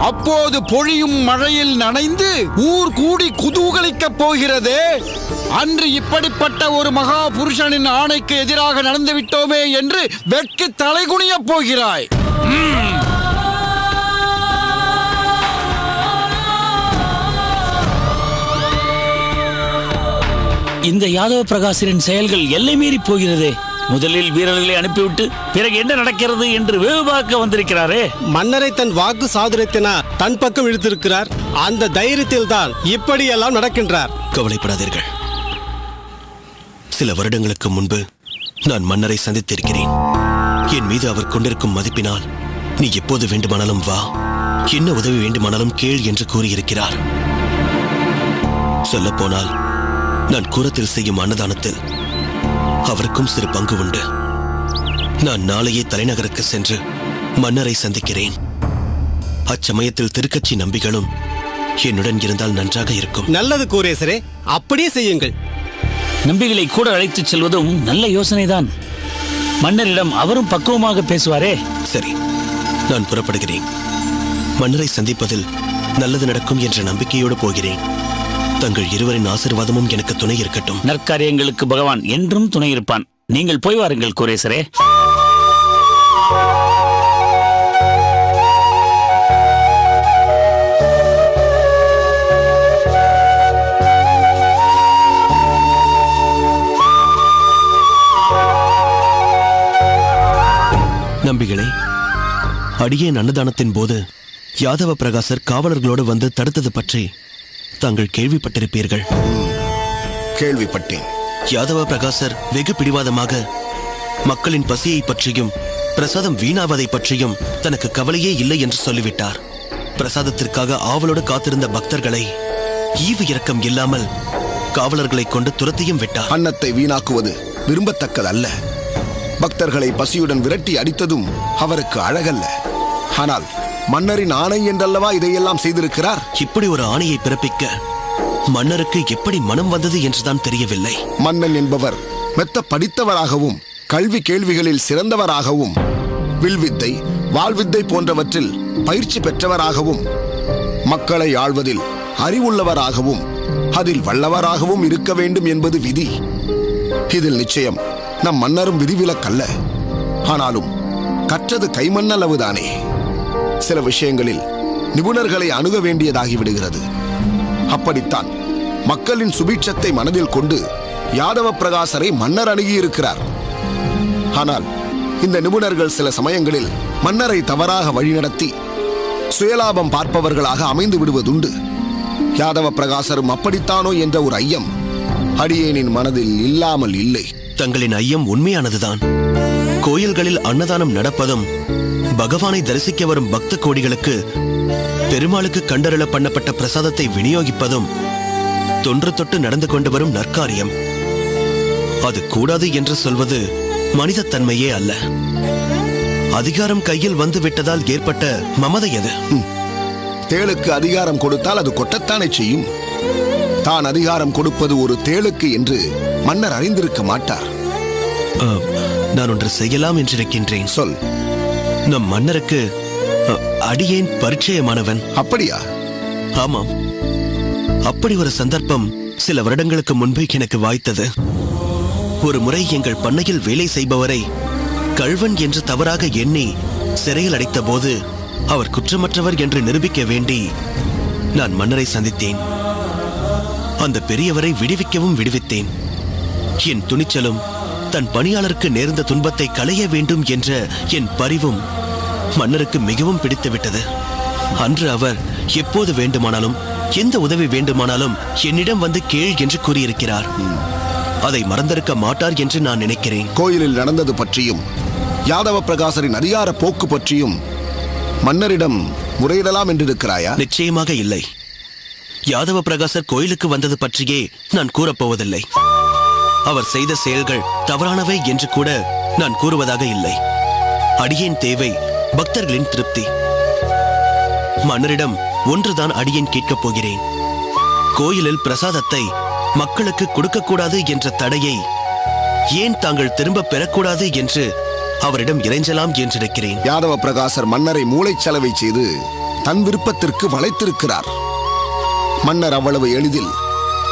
Speaker 3: அப்போது பொழியும் மழையில் நனைந்து ஊர் கூடி குதூகலிக்கப் போகிறதே. அன்று இப்படிப்பட்ட ஒரு மகா புருஷனின் ஆணைக்கு எதிராக நடந்துவிட்டோமே என்று வெட்கி தலைகுனியப் போகிறாய்.
Speaker 8: இந்த யாதவ பிரகாசரின் செயல்கள் எல்லை மீறி போகிறதே. முதலில் வீரர்களை அனுப்பிவிட்டு பிறகு என்ன நடக்கிறது என்று வேவு பார்க்க வந்திருக்கிறாரே.
Speaker 9: மன்னரை தன் வாக்கு சாதுரியத்தினால் தன் பக்கம் இழுத்திருக்கிறார். அந்த தைரியத்தில் தான் இப்படியெல்லாம் நடக்கின்றார்.
Speaker 10: கவலைப்படாதீர்கள். சில வருடங்களுக்கு முன்பு நான் மன்னரை சந்தித்திருக்கிறேன். என் மீது அவர் கொண்டிருக்கும் மதிப்பினால் நீ எப்போது வேண்டுமானாலும் வா, என்ன உதவி வேண்டுமானாலும் கேள் என்று கூறியிருக்கிறார். சொல்லப்போனால் நான் கூரத்தில் செய்யும் அன்னதானத்தில் அவருக்கும் சிறு பங்கு உண்டு. நான் நாளையே தலைநகருக்கு சென்று மன்னரை சந்திக்கிறேன். அச்சமயத்தில் திருக்கட்சி நம்பிகளும் என்னுடன் இருந்தால் நன்றாக இருக்கும்.
Speaker 9: நல்லது கூரேசரே, அப்படியே செய்யுங்கள்.
Speaker 8: நம்பிகளை கூட அழைத்துச் செல்வதும் நல்ல யோசனைதான். மன்னரிடம் அவரும் பக்குவமாக பேசுவாரே.
Speaker 10: சரி, நான் புறப்படுகிறேன். மன்னரை சந்திப்பதில் நல்லது நடக்கும் என்ற நம்பிக்கையோடு போகிறேன். தங்கள் இருவரின் ஆசீர்வாதமும் எனக்கு துணை இருக்கட்டும்.
Speaker 8: நற்காரியங்களுக்கு பகவான் என்றும் துணை இருப்பான். நீங்கள் போய் வாருங்கள் கூரேசரே.
Speaker 10: நம்பிகளே, அடியேன் அன்னதானத்தின் போது யாதவ பிரகாசர் காவலர்களோடு வந்து தடுத்தது பற்றி தாங்கள் கேள்விப்பட்டிருப்பீர்கள்.
Speaker 2: கேள்விப்பட்டேன்.
Speaker 10: யாதவ பிரகாசர் வெகு பிடிவாதமாக மக்களின் பசியை பற்றியும் பிரசாதம் வீணாவதை பற்றியும் தனக்கு கவலையே இல்லை என்று சொல்லிவிட்டார். பிரசாதத்திற்காக ஆவலோடு காத்திருந்த பக்தர்களை ஈவு இரக்கம் இல்லாமல் காவலர்களை கொண்டு துரத்தியும் விட்டார்.
Speaker 2: அன்னத்தை வீணாக்குவது விரும்பத்தக்கதல்ல. பக்தர்களை பசியுடன் விரட்டி அடித்ததும் அவருக்கு அழகல்ல. ஆனால் மன்னரின் ஆணை என்றல்லவா இதையெல்லாம் செய்திருக்கிறார்.
Speaker 10: இப்படி ஒரு ஆணையை பிறப்பிக்க மன்னருக்கு எப்படி மனம் வந்தது என்றுதான் தெரியவில்லை.
Speaker 2: மன்னன் என்பவர் மெத்த படித்தவராகவும் கல்வி கேள்விகளில் சிறந்தவராகவும் வில்வித்தை வாழ்வித்தை போன்றவற்றில் பயிற்சி பெற்றவராகவும் மக்களை ஆள்வதில் அறிவுள்ளவராகவும் அதில் வல்லவராகவும் இருக்க வேண்டும் என்பது விதி. இதில் நிச்சயம் நம் மன்னரும் விதிவிலக்கல்ல. ஆனாலும் கற்றது கைமண்ணளவுதானே. சில விஷயங்களில் நிபுணர்களை அணுக வேண்டியதாகிவிடுகிறது. அப்படித்தான் மக்களின் சுபீட்சத்தை மனதில் கொண்டு யாதவ பிரகாசரை மன்னர் அணுகியிருக்கிறார். ஆனால் இந்த நிபுணர்கள் சில சமயங்களில் மன்னரை தவறாக வழிநடத்தி சுயலாபம் பார்ப்பவர்களாக அமைந்து விடுவதுண்டு. யாதவ பிரகாசரும் அப்படித்தானோ என்ற ஒரு ஐயம் அடியேனின் மனதில் இல்லாமல் இல்லை.
Speaker 10: தங்களின் ஐயம் உண்மையானதுதான். கோயில்களில் அன்னதானம் நடப்பதும் பகவானை தரிசிக்க வரும் பக்த கோடிகளுக்கு பெருமாளுக்கு கண்டருள பண்ணப்பட்ட பிரசாதத்தை விநியோகிப்பதும் தொன்று தொட்டு நடந்து கொண்டு வரும் நற்காரியம். அது கூடாது என்று சொல்வது மனித தன்மையே அல்ல. அதிகாரம் கையில் வந்து விட்டதால் ஏற்பட்ட மமதை அது.
Speaker 2: தேளுக்கு அதிகாரம் கொடுத்தால் அது கொட்டத்தானே செய்யும். தான் அதிகாரம் கொடுப்பது ஒரு தேளுக்கு என்று மன்னர் அறிந்திருக்க மாட்டார்.
Speaker 10: நான் ஒன்று செய்யலாம் என்றிருக்கின்றேன்.
Speaker 2: சொல்.
Speaker 10: நம் மன்னருக்கு அடியேன் பரிச்சயமானவன்.
Speaker 2: அப்படியா?
Speaker 10: ஆமாம். அப்படி ஒரு சந்தர்ப்பம் சில வருடங்களுக்கு முன்பு எனக்கு வாய்த்தது. ஒரு முறை எங்கள் பண்ணையில் வேலை செய்பவரை கள்வன் என்று தவறாக எண்ணி சிறையில் அடைத்த போது அவர் குற்றமற்றவர் என்று நிரூபிக்க வேண்டி நான் மன்னரை சந்தித்தேன். அந்த பெரியவரை விடுவிக்கவும் விடுவித்தேன். என் துணிச்சலும் தன் பணியாளருக்கு நேர்ந்த துன்பத்தை களைய வேண்டும் என்ற என் பரிவும் மன்னருக்கு மிகவும் பிடித்துவிட்டது. அன்று அவர் எப்போது வேண்டுமானாலும் எந்த உதவி வேண்டுமானாலும் என்னிடம் வந்து கேள் என்று கூறியிருக்கிறார். அதை மறந்திருக்க மாட்டார் என்று நான் நினைக்கிறேன்.
Speaker 2: கோயிலில் நடந்தது பற்றியும் யாதவ பிரகாசரின் அதிகார போக்கு பற்றியும் மன்னரிடம் முறையிடலாம் என்றிருக்கிறாயா?
Speaker 10: நிச்சயமாக இல்லை. யாதவ பிரகாசர் கோயிலுக்கு வந்தது பற்றியே நான் கூறப்போவதில்லை. அவர் செய்த செயல்கள் தவறானவை என்று கூட நான் கூறுவதாக இல்லை. அடியேன் தேவை பக்தர்களின் திருப்தி. மன்னரிடம் ஒன்றுதான் அடியேன் கேட்கப் போகிறேன். கோயிலில் பிரசாதத்தை மக்களுக்கு கொடுக்கக்கூடாது என்ற தடையை ஏன் தாங்கள் திரும்ப பெறக்கூடாது என்று அவரிடம் இறைஞ்சலாம் என்றிருக்கிறேன்.
Speaker 2: யாதவ பிரகாசர் மன்னரை மூளைச்சலவை செய்து தன் விருப்பத்திற்கு வளைத்திருக்கிறார். மன்னர் அவ்வளவு எளிதில்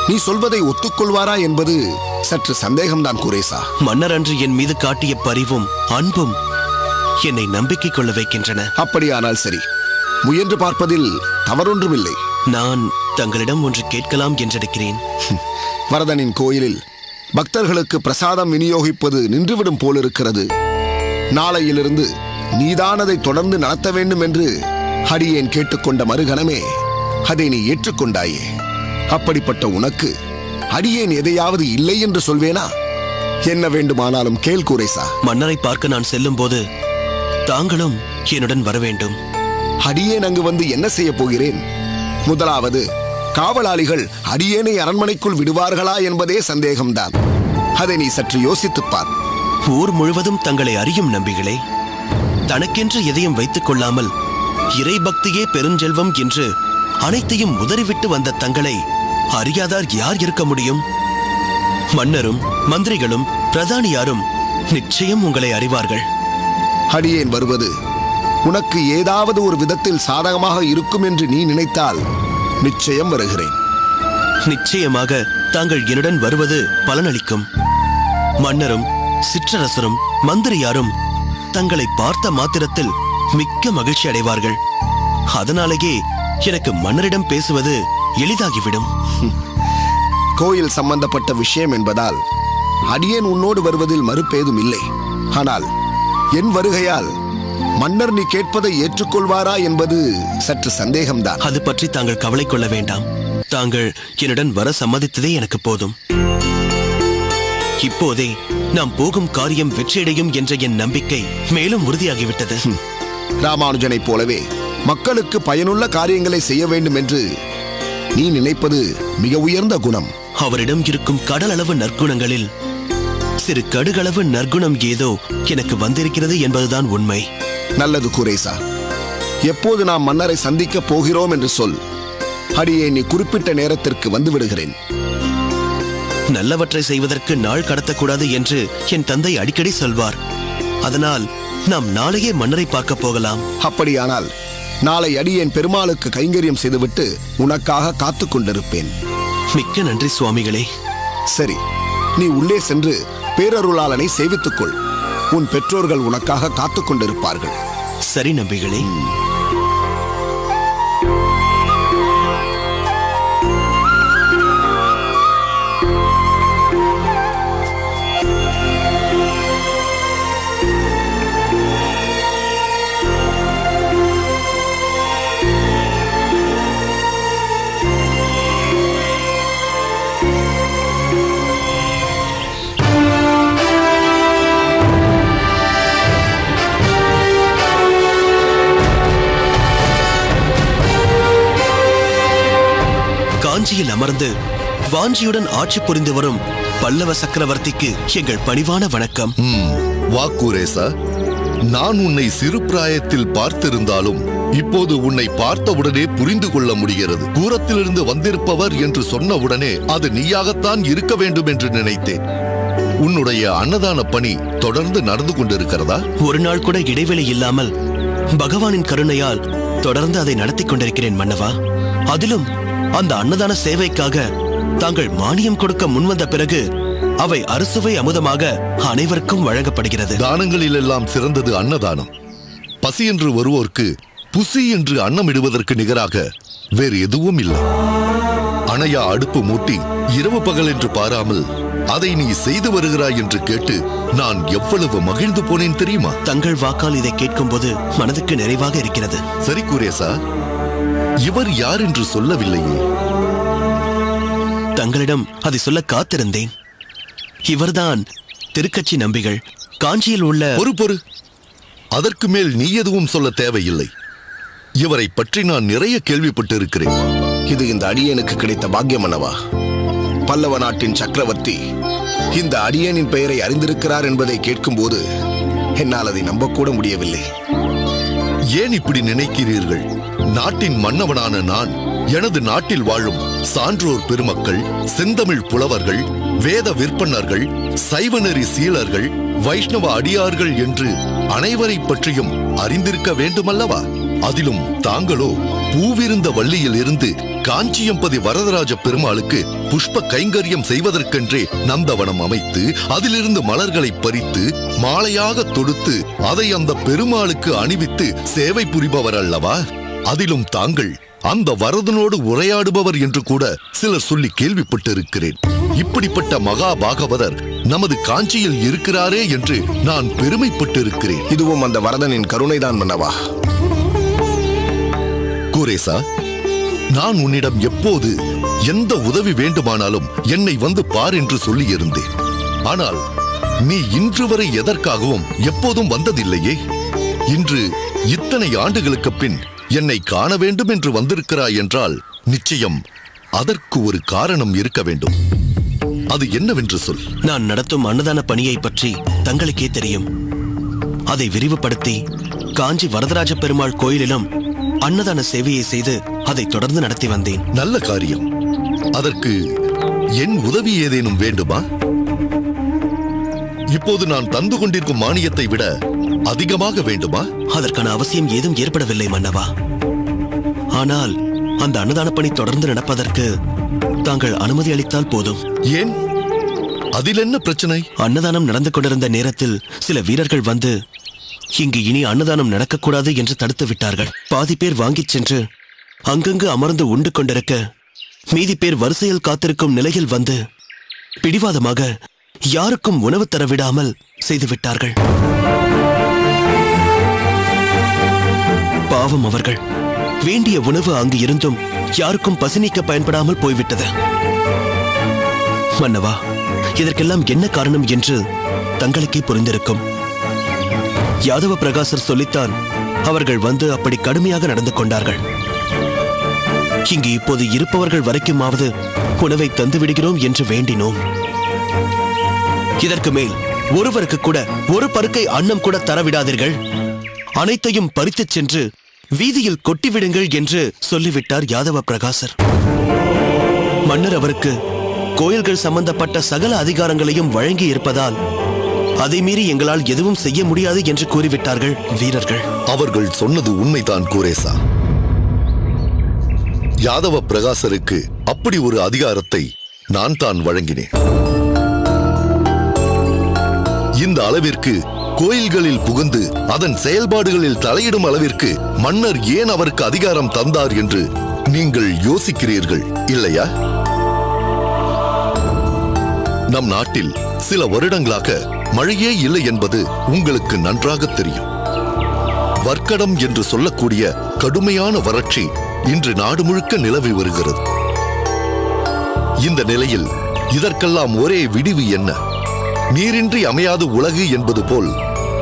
Speaker 2: நீ சொல்வதை ஒத்துக்கொள்வாரா என்பது சற்று சந்தேகம்தான் குரேசா.
Speaker 10: மன்னர் அன்று என் மீது காட்டிய பரிவும் அன்பும் என்னை நம்பிக்கை கொள்ள வைக்கின்றன.
Speaker 2: அப்படியானால் சரி, முயன்று பார்ப்பதில் தவறொன்றுமில்லை.
Speaker 10: நான் தங்களிடம் ஒன்று கேட்கலாம் என்றிருக்கிறேன்.
Speaker 2: வரதனின் கோயிலில் பக்தர்களுக்கு பிரசாதம் விநியோகிப்பது நின்றுவிடும் போலிருக்கிறது. நாளையிலிருந்து நீதான் அதை தொடர்ந்து நடத்த வேண்டும் என்று அடியேன் கேட்டுக்கொண்ட மறுகணமே அதை நீ ஏற்றுக்கொண்டாயே. அப்படிப்பட்ட உனக்கு அடியேன் எதையாவது இல்லை என்று சொல்வேனா? என்ன வேண்டுமானாலும் கேள் குரேசா.
Speaker 10: மன்னரை பார்க்க நான் செல்லும் போது தாங்களும் என்னுடன் வர வேண்டும்.
Speaker 2: அடியேன் அங்கு வந்து என்ன செய்ய போகிறேன்? முதலாவது, காவலாளிகள் அடியேனை அரண்மனைக்குள் விடுவார்களா என்பதே சந்தேகம்தான். அதை நீ சற்று யோசித்துப் பார்.
Speaker 10: ஊர் முழுவதும் தங்களை அறியும் நம்பிகளே. தனக்கென்று எதையும் வைத்துக் கொள்ளாமல் இறை பக்தியே பெருஞ்செல்வம் என்று அனைத்தையும் உதறிவிட்டு வந்த தங்களை அறியாதார் யார் இருக்க முடியும்? மன்னரும் மந்திரிகளும் பிரதானியாரும் நிச்சயம் உங்களை அறிவார்கள்.
Speaker 2: அடியேன் வருவது உனக்கு ஏதாவது ஒரு விதத்தில் சாதகமாக இருக்கும் என்று நீ நினைத்தால் நிச்சயம் வருகிறேன்.
Speaker 10: நிச்சயமாக தாங்கள் என்னுடன் வருவது பலனளிக்கும். மன்னரும் சிற்றரசரும் மந்திரியாரும் தங்களை பார்த்த மாத்திரத்தில் மிக்க மகிழ்ச்சி அடைவார்கள். அதனாலேயே எனக்கு மன்னரிடம் பேசுவது எளிதாகிவிடும்.
Speaker 2: கோயில் சம்பந்தப்பட்ட விஷயம் என்பதால் அடியேன் உன்னோடு வருவதில் மறுப்பேதும் இல்லை. ஆனால் என் வருகையால் மன்னர் நீ கேட்பதை ஏற்றுக்கொள்வாரா என்பது சற்று சந்தேகம்தான்.
Speaker 10: அது பற்றி தாங்கள் கவலை கொள்ள வேண்டாம். தாங்கள் என்னுடன் வர சம்மதித்ததே எனக்கு போதும். இப்போதே நாம் போகும் காரியம் வெற்றியடையும் என்ற என் நம்பிக்கை மேலும் உறுதியாகிவிட்டது.
Speaker 2: ராமானுஜனைப் போலவே மக்களுக்கு பயனுள்ள காரியங்களை செய்ய வேண்டும் என்று நீ நினைப்பது மிக உயர்ந்த குணம்.
Speaker 10: அவரிடம் இருக்கும் கடலளவு நற்குணங்களில் சிறு கடுகளவு நற்குணம் ஏதோ எனக்கு வந்திருக்கிறது என்பதுதான் உண்மை.
Speaker 2: நல்லது குரேசா. எப்போது நாம் மன்னரை சந்திக்கப் போகிறோம் என்று சொல். அடியே நீ குறிப்பிட்ட நேரத்திற்கு வந்து விடுகிறேன்.
Speaker 10: நல்லவற்றை செய்வதற்கு நாள் கடத்தக்கூடாது என்று என் தந்தை அடிக்கடி சொல்வார். அதனால் நாம் நாளையே மன்னரை பார்க்க போகலாம்.
Speaker 2: அப்படியானால் நாளை அடியேன் பெருமாளுக்கு கைங்கரியம் செய்துவிட்டு உனக்காக காத்துக் கொண்டிருப்பேன்.
Speaker 10: மிக்க நன்றி சுவாமிகளே.
Speaker 2: சரி, நீ உள்ளே சென்று பேரருளாளனை சேவித்துக்கொள். உன் பெற்றோர்கள் உனக்காக காத்துக் கொண்டிருப்பார்கள்.
Speaker 10: சரி நம்பிகளே. காஞ்சியில் அமர்ந்து வாஞ்சியுடன் ஆட்சி புரிந்து வரும் பல்லவ சக்கரவர்த்திக்கு எங்கள் பணிவான வணக்கம்.
Speaker 6: வா குரேசா, நான் உன்னை சிறு பிராயத்தில் பார்த்திருந்தாலும் இப்போது உன்னை பார்த்தவுடனே புரிந்து கொள்ள முடிகிறது. தூரத்திலிருந்து வந்திருப்பவர் என்று சொன்னவுடனே அது நீயாகத்தான் இருக்க வேண்டும் என்று நினைத்தேன். உன்னுடைய அன்னதான பணி தொடர்ந்து நடந்து கொண்டிருக்கிறதா?
Speaker 10: ஒரு நாள் கூட இடைவெளி இல்லாமல் பகவானின் கருணையால் தொடர்ந்து அதை நடத்தி கொண்டிருக்கிறேன் மன்னவா. அதிலும் அந்த அன்னதான சேவைக்காக தாங்கள் மானியம் கொடுக்க முன்வந்த பிறகு அவை அறுசுவை அமுதமாக அனைவருக்கும் வழங்கப்படுகிறது.
Speaker 6: தானங்களில் எல்லாம் சிறந்தது அன்னதானம். பசி என்று வருவோர்க்கு புசி என்று அன்னமிடுவதற்கு நிகராக வேறு எதுவும் இல்லை. அணையா அடுப்பு மூட்டி இரவு பகல் என்று பாராமல் அதை நீ செய்து வருகிறாய் என்று கேட்டு நான் எவ்வளவு மகிழ்ந்து போனேன் தெரியுமா?
Speaker 10: தங்கள் வாக்கால் இதை கேட்கும் போது மனதுக்கு நிறைவாக இருக்கிறது.
Speaker 6: சரி குரேசா, இவர் யார் என்று சொல்லவில்லையே?
Speaker 10: தங்களிடம் அதை சொல்ல காத்திருந்தேன். இவர்தான் திருக்கச்சி நம்பிகள். காஞ்சியில் உள்ள
Speaker 6: பொறு அதற்கு மேல் நீ எதுவும் சொல்ல தேவையில்லை. இவரை பற்றி நான் நிறைய கேள்விப்பட்டு இருக்கிறேன்.
Speaker 2: இது இந்த அடியேனுக்கு கிடைத்த பாக்கியம் அல்லவா? பல்லவ நாட்டின் சக்கரவர்த்தி இந்த அடியேனின் பெயரை அறிந்திருக்கிறார் என்பதை கேட்கும்போது என்னால் அதை நம்பக்கூட முடியவில்லை.
Speaker 6: ஏன் இப்படி நினைக்கிறீர்கள்? நாட்டின் மன்னவனான நான் எனது நாட்டில் வாழும் சான்றோர் பெருமக்கள், செந்தமிழ் புலவர்கள், வேத விற்பனர்கள், சைவநெறி சீலர்கள், வைஷ்ணவ அடியார்கள் என்று அனைவரை பற்றியும் அறிந்திருக்க வேண்டுமல்லவா? அதிலும் தாங்களோ பூவிருந்த வள்ளியில் இருந்து காஞ்சியம்பதி வரதராஜ பெருமாளுக்கு புஷ்ப கைங்கரியம் செய்வதற்கென்றே நந்தவனம் அமைத்து அதிலிருந்து மலர்களை பறித்து மாலையாக தொடுத்து அதை அந்த பெருமாளுக்கு அணிவித்து சேவை புரிபவர் அல்லவா? அதிலும் தாங்கள் அந்த வரதனோடு உரையாடுபவர் என்று கூட சிலர் சொல்லி கேள்விப்பட்டிருக்கிறேன். இப்படிப்பட்ட மகாபாகவதர் நமது காஞ்சியில் இருக்கிறாரே என்று நான் பெருமைப்பட்டிருக்கிறேன்.
Speaker 2: இதுவும் அந்த வரதனின் கருணைதான் மன்னவா.
Speaker 6: குரேசா, நான் உன்னிடம் எப்போது எந்த உதவி வேண்டுமானாலும் என்னை வந்து பார் என்று சொல்லியிருந்தேன். ஆனால் நீ இன்று வரை எதற்காகவும் எப்போதும் வந்ததில்லையே. இன்று இத்தனை ஆண்டுகளுக்கு பின் என்னை காண வேண்டும் என்று வந்திருக்கிறாய் என்றால் நிச்சயம் அதற்கு ஒரு காரணம் இருக்க வேண்டும். அது என்னவென்று சொல்.
Speaker 10: நான் நடத்தும் அன்னதான பணியை பற்றி தங்களுக்கே தெரியும். அதை விரிவுபடுத்தி காஞ்சி வரதராஜ பெருமாள் கோயிலிலும் அன்னதான சேவையை செய்து அதை தொடர்ந்து நடத்தி வந்தேன்.
Speaker 6: நல்ல காரியம். அதற்கு என் உதவி ஏதேனும் வேண்டுமா? இப்போது நான் தந்து கொண்டிருக்கும் மானியத்தை விட அதிகமாக வேண்டுமா?
Speaker 10: அதற்கான அவசியம் ஏதும் ஏற்படவில்லை மன்னவா. ஆனால் அந்த அன்னதான பணி தொடர்ந்து நடப்பதற்கு தாங்கள் அனுமதி அளித்தால் போதும்.
Speaker 6: ஏன்? அதில் என்ன பிரச்சனை?
Speaker 10: அன்னதானம் நடந்து கொண்டிருந்த நேரத்தில் சில வீரர்கள் வந்து இங்கு இனி அன்னதானம் நடக்கக்கூடாது என்று தடுத்து விட்டார்கள். பாதி பேர் வாங்கிச் சென்று அங்கங்கு அமர்ந்து உண்டு கொண்டிருக்க மீதி பேர் வரிசையில் காத்திருக்கும் நிலையில் வந்து பிடிவாதமாக யாருக்கும் உணவு தர விடாமல் செய்துவிட்டார்கள். பாவம் அவர்கள். வேண்டிய உணவு அங்கு இருந்தும் யாருக்கும் பசி நீக்க பயன்படாமல் போய்விட்டது. மன்னவா, இதற்கெல்லாம் என்ன காரணம் என்று தங்களுக்கே புரிந்திருக்கும். யாதவ பிரகாசர் சொல்லித்தான் அவர்கள் வந்து அப்படி கடுமையாக நடந்து கொண்டார்கள். இங்கு இப்போது இருப்பவர்கள் வரைக்குமாவது உணவை தந்து விடுகிறோம் என்று வேண்டினோம். இதற்கு மேல் ஒருவருக்கு கூட ஒரு பருக்கை அன்னம் கூட தரவிடாதீர்கள், அனைத்தையும் பறித்துச் சென்று வீதியில் கொட்டிவிடுங்கள் என்று சொல்லிவிட்டார் யாதவ பிரகாசர். மன்னர் அவருக்கு கோயில்கள் சம்பந்தப்பட்ட சகல அதிகாரங்களையும் வழங்கி இருப்பதால் அதை மீறி எங்களால் எதுவும் செய்ய முடியாது என்று கூறிவிட்டார்கள் வீரர்கள்.
Speaker 6: அவர்கள் சொன்னது உண்மைதான் குரேசா. யாதவ பிரகாசருக்கு அப்படி ஒரு அதிகாரத்தை நான் தான் வழங்கினேன். இந்த அளவிற்கு கோயில்களில் புகுந்து அதன் செயல்பாடுகளில் தலையிடும் அளவிற்கு மன்னர் ஏன் அவருக்கு அதிகாரம் தந்தார் என்று நீங்கள் யோசிக்கிறீர்கள் இல்லையா? நம் நாட்டில் சில வருடங்களாக மழையே இல்லை என்பது உங்களுக்கு நன்றாக தெரியும். வர்க்கடம் என்று சொல்லக்கூடிய கடுமையான வறட்சி இன்று நாடு முழுக்க நிலவி வருகிறது. இந்த நிலையில் இதற்கெல்லாம் ஒரே விடிவு என்ன? நீரின்றி அமையாது உலகு என்பது போல்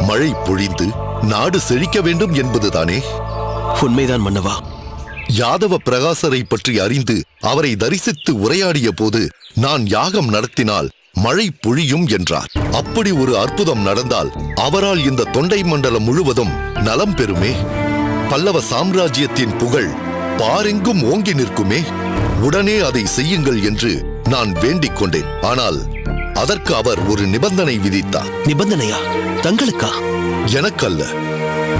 Speaker 6: மழை பொழிந்து நாடு செழிக்க வேண்டும் என்பதுதானே?
Speaker 10: உண்மைதான் மன்னவா.
Speaker 6: யாதவ பிரகாசரை பற்றி அறிந்து அவரை தரிசித்து உரையாடிய போது நான் யாகம் நடத்தினால் மழை பொழியும் என்றார். அப்படி ஒரு அற்புதம் நடந்தால் அவரால் இந்த தொண்டை மண்டலம் முழுவதும் நலம் பெறுமே. பல்லவ சாம்ராஜ்யத்தின் புகழ் பாரெங்கும் ஓங்கி நிற்குமே. உடனே அதை செய்யுங்கள் என்று நான் வேண்டிக் கொண்டேன். ஆனால் அதற்கு அவர் ஒரு நிபந்தனை விதித்தார்.
Speaker 10: நிபந்தனையா? தங்களுக்கா?
Speaker 6: எனக்கல்ல.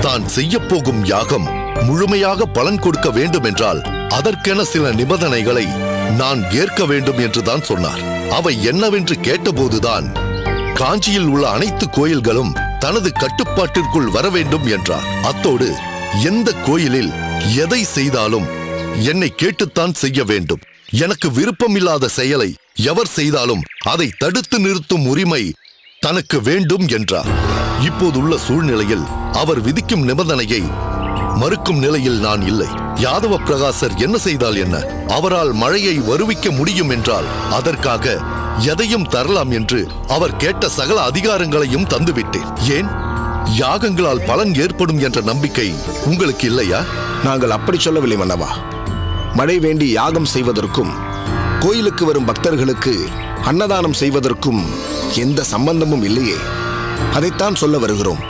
Speaker 6: தான் செய்யப்போகும் யாகம் முழுமையாக பலன் கொடுக்க வேண்டும் என்றால் அதற்கென சில நிபந்தனைகளை நான் ஏற்க வேண்டும் என்றுதான் சொன்னார். அவை என்னவென்று கேட்டபோதுதான் காஞ்சியில் உள்ள அனைத்து கோயில்களும் தனது கட்டுப்பாட்டிற்குள் வர வேண்டும் என்றார். அத்தோடு எந்த கோயிலில் எதை செய்தாலும் என்னை கேட்டுத்தான் செய்ய வேண்டும். எனக்கு விருப்பமில்லாத செயலை எவர் செய்தாலும் அதை தடுத்து நிறுத்தும் உரிமை தனக்கு வேண்டும் என்றார். இப்போதுள்ள சூழ்நிலையில் அவர் விதிக்கும் நிபந்தனையை மறுக்கும் நிலையில் நான் இல்லை. யாதவ பிரகாசர் என்ன செய்தால் என்ன? அவரால் மழையை வருவிக்க முடியும் என்றால் அதற்காக எதையும் தரலாம் என்று அவர் கேட்ட சகல அதிகாரங்களையும் தந்துவிட்டேன். ஏன்? யாகங்களால் பலன் ஏற்படும் என்ற நம்பிக்கை உங்களுக்கு இல்லையா?
Speaker 2: நாங்கள் அப்படி சொல்லவில்லை மன்னவா. மழை வேண்டி யாகம் செய்வதற்கும் கோயிலுக்கு வரும் பக்தர்களுக்கு அன்னதானம் செய்வதற்கும் எந்த சம்பந்தமும் இல்லையே. அதைத்தான் சொல்ல வருகிறோம்.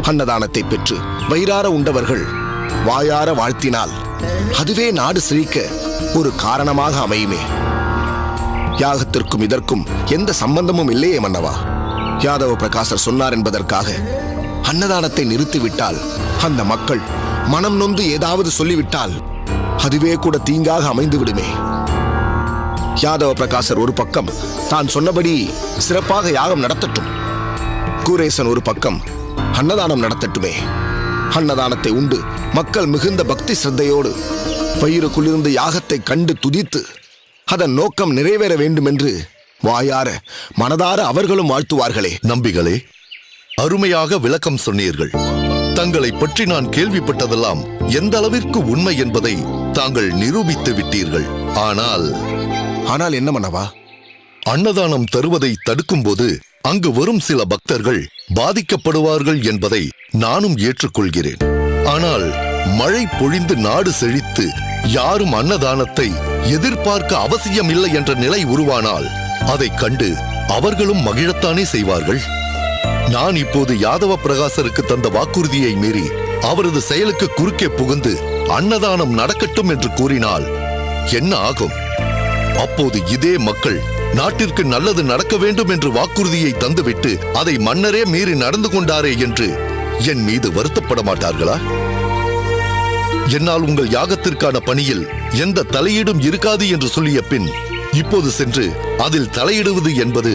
Speaker 2: அன்னதானத்தை பெற்று வயிறார உண்டவர்கள் வாயார வாழ்த்தினால் அதுவே நாடு செழிக்க ஒரு காரணமாக அமையுமே. யாகத்திற்கும் இதற்கும் எந்த சம்பந்தமும் இல்லையே மன்னவா. யாதவ பிரகாசர் சொன்னார் என்பதற்காக அன்னதானத்தை நிறுத்திவிட்டால், அந்த மக்கள் மனம் நொந்து ஏதாவது சொல்லிவிட்டால் அதுவே கூட தீங்காக அமைந்து விடுமே. யாதவ பிரகாசர் ஒரு பக்கம் தான் சொன்னபடி சிறப்பாக யாகம் நடத்தட்டும், கூரேசன் ஒரு பக்கம் அன்னதானம் நடத்தட்டுமே. அன்னதானத்தை உண்டு மக்கள் மிகுந்த பக்தி சிரத்தையோடு பயிறு குளிர்ந்து யாகத்தை கண்டு துதித்து அதன் நோக்கம் நிறைவேற வேண்டும் என்று வாயார மனதார அவர்களும் வாழ்த்துவார்களே.
Speaker 6: நம்பிகளே, அருமையாக விளக்கம் சொன்னீர்கள். தங்களை பற்றி நான் கேள்விப்பட்டதெல்லாம் எந்த அளவிற்கு உண்மை என்பதை தாங்கள் நிரூபித்து விட்டீர்கள். ஆனால்
Speaker 2: என்ன மன்னவா?
Speaker 6: அன்னதானம் தருவதை தடுக்கும் போது அங்கு வரும் சில பக்தர்கள் பாதிக்கப்படுவார்கள் என்பதை நானும் ஏற்றுக்கொள்கிறேன். ஆனால் மழை பொழிந்து நாடு செழித்து யாரும் அன்னதானத்தை எதிர்பார்க்க அவசியமில்லை என்ற நிலை உருவானால் அதை கண்டு அவர்களும் மகிழத்தானே செய்வார்கள். நான் இப்போது யாதவ பிரகாசருக்கு தந்த வாக்குறுதியை மீறி அவரது செயலுக்கு குறுக்கே புகுந்து அன்னதானம் நடக்கட்டும் என்று கூறினால் என்ன ஆகும்? அப்போது இதே மக்கள் நாட்டிற்கு நல்லது நடக்க வேண்டும் என்று வாக்குறுதியை தந்துவிட்டு அதை மன்னரே மீறி நடந்து கொண்டாரே என்று என் மீது வருத்தப்பட மாட்டார்களா? என்னால் உங்கள் யாகத்திற்கான பணியில் எந்த தலையீடும் இருக்காது என்று சொல்லிய பின் இப்போது சென்று அதில் தலையிடுவது என்பது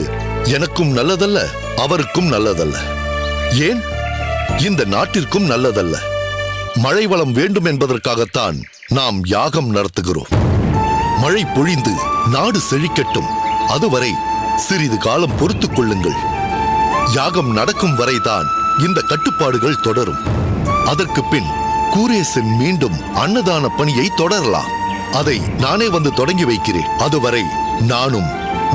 Speaker 6: எனக்கும் நல்லதல்ல, அவருக்கும் நல்லதல்ல, ஏன் இந்த நாட்டிற்கும் நல்லதல்ல. மழை வளம் வேண்டும் என்பதற்காகத்தான் நாம் யாகம் நடத்துகிறோம். மழை பொழிந்து நாடு செழிக்கட்டும். அதுவரை சிறிது காலம் பொறுத்துக் கொள்ளுங்கள். யாகம் நடக்கும் வரைதான் இந்த கட்டுப்பாடுகள் தொடரும். அதற்கு பின் கூரேசன் மீண்டும் அன்னதான பணியை தொடரலாம். அதை நானே வந்து தொடங்கி வைக்கிறேன். அதுவரை நானும்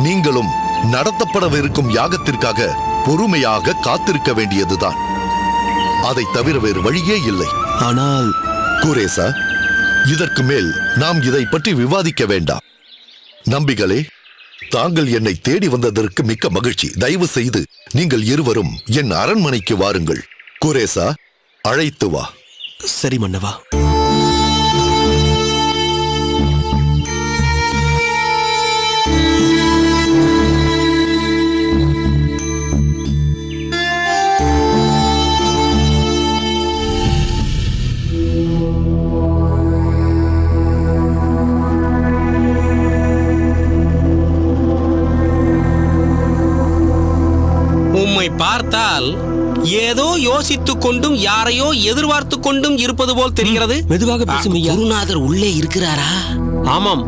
Speaker 6: நீங்களும் நடத்தப்படவிருக்கும் யாகத்திற்காக பொறுமையாக காத்திருக்க வேண்டியதுதான். அதை தவிர வேறு வழியே இல்லை.
Speaker 10: ஆனால்
Speaker 6: கூரேசா, இதற்கு மேல் நாம் இதை பற்றி விவாதிக்க வேண்டாம். நம்பிகளே, தாங்கள் என்னை தேடி வந்ததற்கு மிக்க மகிழ்ச்சி. தயவு செய்து நீங்கள் இருவரும் என் அரண்மனைக்கு வாருங்கள். கூரேசா, அழைத்து வா.
Speaker 10: சரி மன்னவா.
Speaker 4: பார்த்தால் ஏதோ யோசித்துக் கொண்டும் யாரையோ எதிர்பார்த்து கொண்டும் இருப்பது போல் தெரிகிறது.
Speaker 11: மெதுவாக பேசும் ஐயா.
Speaker 4: குருநாதர் உள்ளே இருக்கிறாரா?
Speaker 11: ஆமாம்,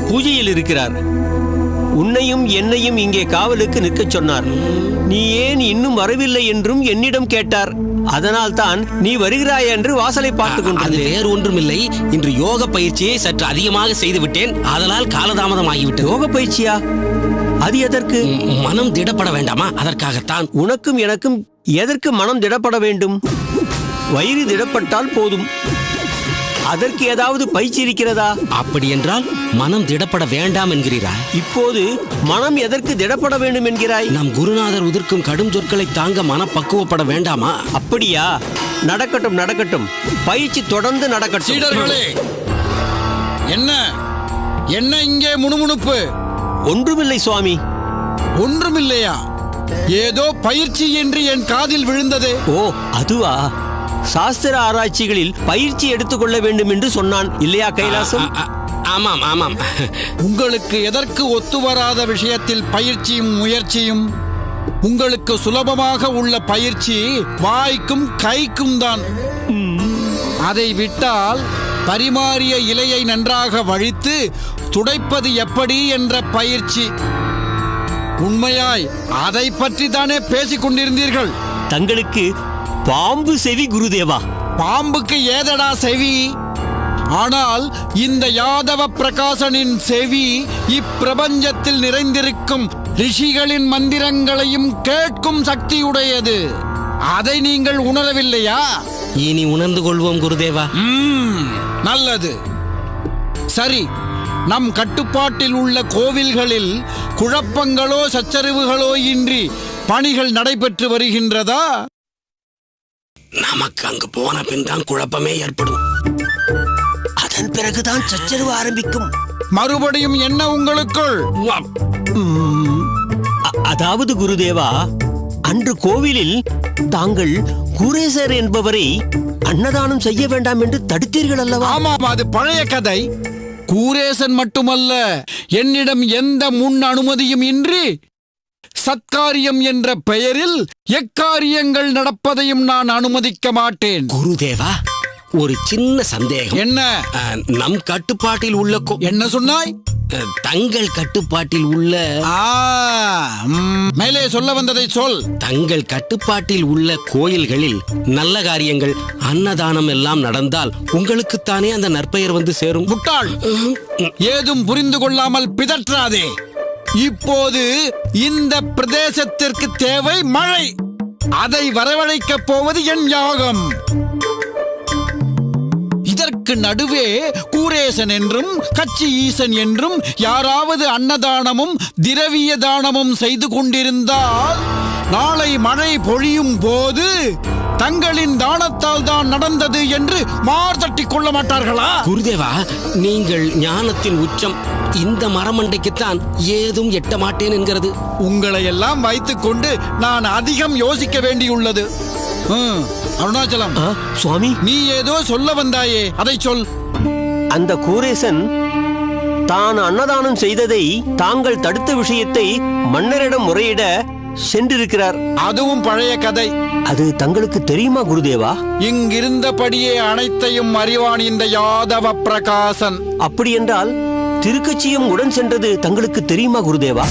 Speaker 11: பூஜையில் இருக்கிறார். உன்னையும் என்னையும் இங்கே காவலுக்கு நிற்கச் சொன்னார். நீ ஏன் இன்னும் வரவில்லை என்றும் என்னிடம் கேட்டார். அதனால் தான் நீ வருகிறாய் என்று வாசலை பார்த்து
Speaker 4: அது
Speaker 11: கொண்டேன்.
Speaker 4: வேறு ஒன்றுமில்லை. இன்று யோக பயிற்சியை சற்று அதிகமாக செய்து விட்டேன். அதனால் காலதாமதமாகிவிட்டது.
Speaker 11: யோக பயிற்சியா? அது எதற்கு?
Speaker 4: மனம் திடப்பட வேண்டாமா? அதற்காகத்தான்.
Speaker 11: உனக்கும் எனக்கும் எதற்கு மனம் திடப்பட வேண்டும்? வயிறு திடப்பட்டால் போதும். அதற்கு ஏதாவது பயிற்சி இருக்கிறதா?
Speaker 4: அப்படி என்றால் மனம் திடப்பட வேண்டாம் என்கிறீரா?
Speaker 11: இப்போது மனம் எதற்கு திடப்பட வேண்டும் என்கிறாய்?
Speaker 4: நம் குருநாதர் உதிர்க்கும் கடும் சொற்களை தாங்க மனப்பக்குவப்பட வேண்டாமா?
Speaker 11: அப்படியா? நடக்கட்டும் நடக்கட்டும், பயிற்சி தொடர்ந்து நடக்கட்டும்.
Speaker 3: சீடர்களே, என்ன என்ன இங்கே முணுமுணுப்பு?
Speaker 11: ஒன்றுமில்லை சுவாமி.
Speaker 3: ஒன்றுமில்லையா? ஏதோ பயிற்சி என்று என் காதில் விழுந்ததே.
Speaker 11: ஓ, அதுவா? சாஸ்திர ஆராய்ச்சிகளில் பயிற்சி எடுத்துக்கொள்ள வேண்டும் என்று சொன்னான் இல்லையா கைலாசம்?
Speaker 4: ஆமாம் ஆமாம்.
Speaker 3: உங்களுக்கு எதற்கு ஒத்துவராத விஷயத்தில் பயிற்சியும் முயற்சியும்? உங்களுக்கு சுலபமாக உள்ள பயிற்சி வாய்க்கும் கைக்கும் தான். அதை விட்டால் பரிமாறிய இலையை நன்றாக வழித்து துடைப்பது எப்படி என்ற பயிற்சி. உண்மையாய் அதை பற்றி தானே பேசிக் கொண்டிருந்தீர்கள்?
Speaker 11: தங்களுக்கு பாம்பு செவி குருதேவா.
Speaker 3: பாம்புக்கு ஏதடா செவி? ஆனால் இந்த யாதவ பிரகாசனின் செவி இப்பிரபஞ்சத்தில் நிறைந்திருக்கும் ரிஷிகளின் மந்திரங்களையும் கேட்கும் சக்தியுடையது. அதை நீங்கள் உணரவில்லையா?
Speaker 4: இனி உணர்ந்து கொள்வோம் குருதேவா.
Speaker 3: நல்லது. சரி, நம் கட்டுப்பாட்டில் உள்ள கோவில்களில் குழப்பங்களோ சச்சரவுகளோ இன்றி பணிகள் நடைபெற்று வருகின்றதா?
Speaker 4: நமக்கு அங்கு போன பின் தான் குழப்பமே ஏற்படும்.
Speaker 11: அதன் பிறகுதான் சச்சரவு ஆரம்பிக்கும்.
Speaker 3: மறுபடியும் என்ன உங்களுக்குள்?
Speaker 11: அதாவது குருதேவா, அன்று கோவிலில் தாங்கள் குரேசர் என்பவரை அன்னதானம் செய்ய வேண்டாம் என்று தடுத்தீர்கள் அல்லவா?
Speaker 3: ஆமாம், அது பழைய கதை. கூரேசன் மட்டுமல்ல, என்னிடம் எந்த முன் அனுமதியும் இன்றி சத்காரியம் என்ற பெயரில் எக்காரியங்கள் நடப்பதையும் நான் அனுமதிக்க மாட்டேன்.
Speaker 4: குருதேவா, ஒரு சின்ன சந்தேகம்.
Speaker 3: என்ன?
Speaker 4: நம் கட்டுப்பாட்டில் உள்ள
Speaker 3: என்ன சொன்னாய்?
Speaker 4: தங்கள் கட்டுப்பாட்டில் உள்ள
Speaker 3: மேலே சொல்ல வந்ததை சொல்.
Speaker 4: தங்கள் கட்டுப்பாட்டில் உள்ள கோயில்களில் நல்ல காரியங்கள், அன்னதானம் எல்லாம் நடந்தால் உங்களுக்குத்தானே அந்த நற்பெயர் வந்து சேரும்.
Speaker 3: முட்டாள், ஏதும் புரிந்து கொள்ளாமல் பிதற்றாதே. இப்போது இந்த பிரதேசத்திற்கு தேவை மழை. அதை வரவழைக்கப் போவது என் யாகம். இதற்கு நடுவே கூரேசன் என்றும் கச்சி ஈசன் என்றும் யாராவது அன்னதானமும் திரவிய தானமும் செய்து கொண்டிருந்தால் நாளை மழை பொழியும் போது தங்களின் தானத்தால் தான் நடந்தது என்று மார்தட்டிக் கொள்ள மாட்டார்களா?
Speaker 4: குருதேவா, நீங்கள் ஞானத்தின் உச்சம். இந்த மரமண்டைக்குத்தான் ஏதும் எட்ட மாட்டேன் என்கிறது.
Speaker 3: உங்களை எல்லாம் வைத்துக் கொண்டு நான் அதிகம் யோசிக்க வேண்டியுள்ளது. அருணாச்சலம்
Speaker 11: சுவாமி,
Speaker 3: நீ ஏதோ சொல்ல வந்தாயே, அதை சொல்.
Speaker 11: அந்த கூரேசன் தான் அன்னதானம் செய்ததை தாங்கள் தடுத்த விஷயத்தை மன்னரிடம் முறையிட சென்றிருக்கிறார்.
Speaker 3: அதுவும் பழைய கதை.
Speaker 11: அது தங்களுக்கு தெரியுமா குருதேவா?
Speaker 3: இங்கிருந்தபடியே அனைத்தையும் அறிவான் இந்த யாதவ பிரகாசன்.
Speaker 11: அப்படி என்றால் திருக்கச்சியும் உடன் சென்றது தங்களுக்கு தெரியுமா குருதேவா?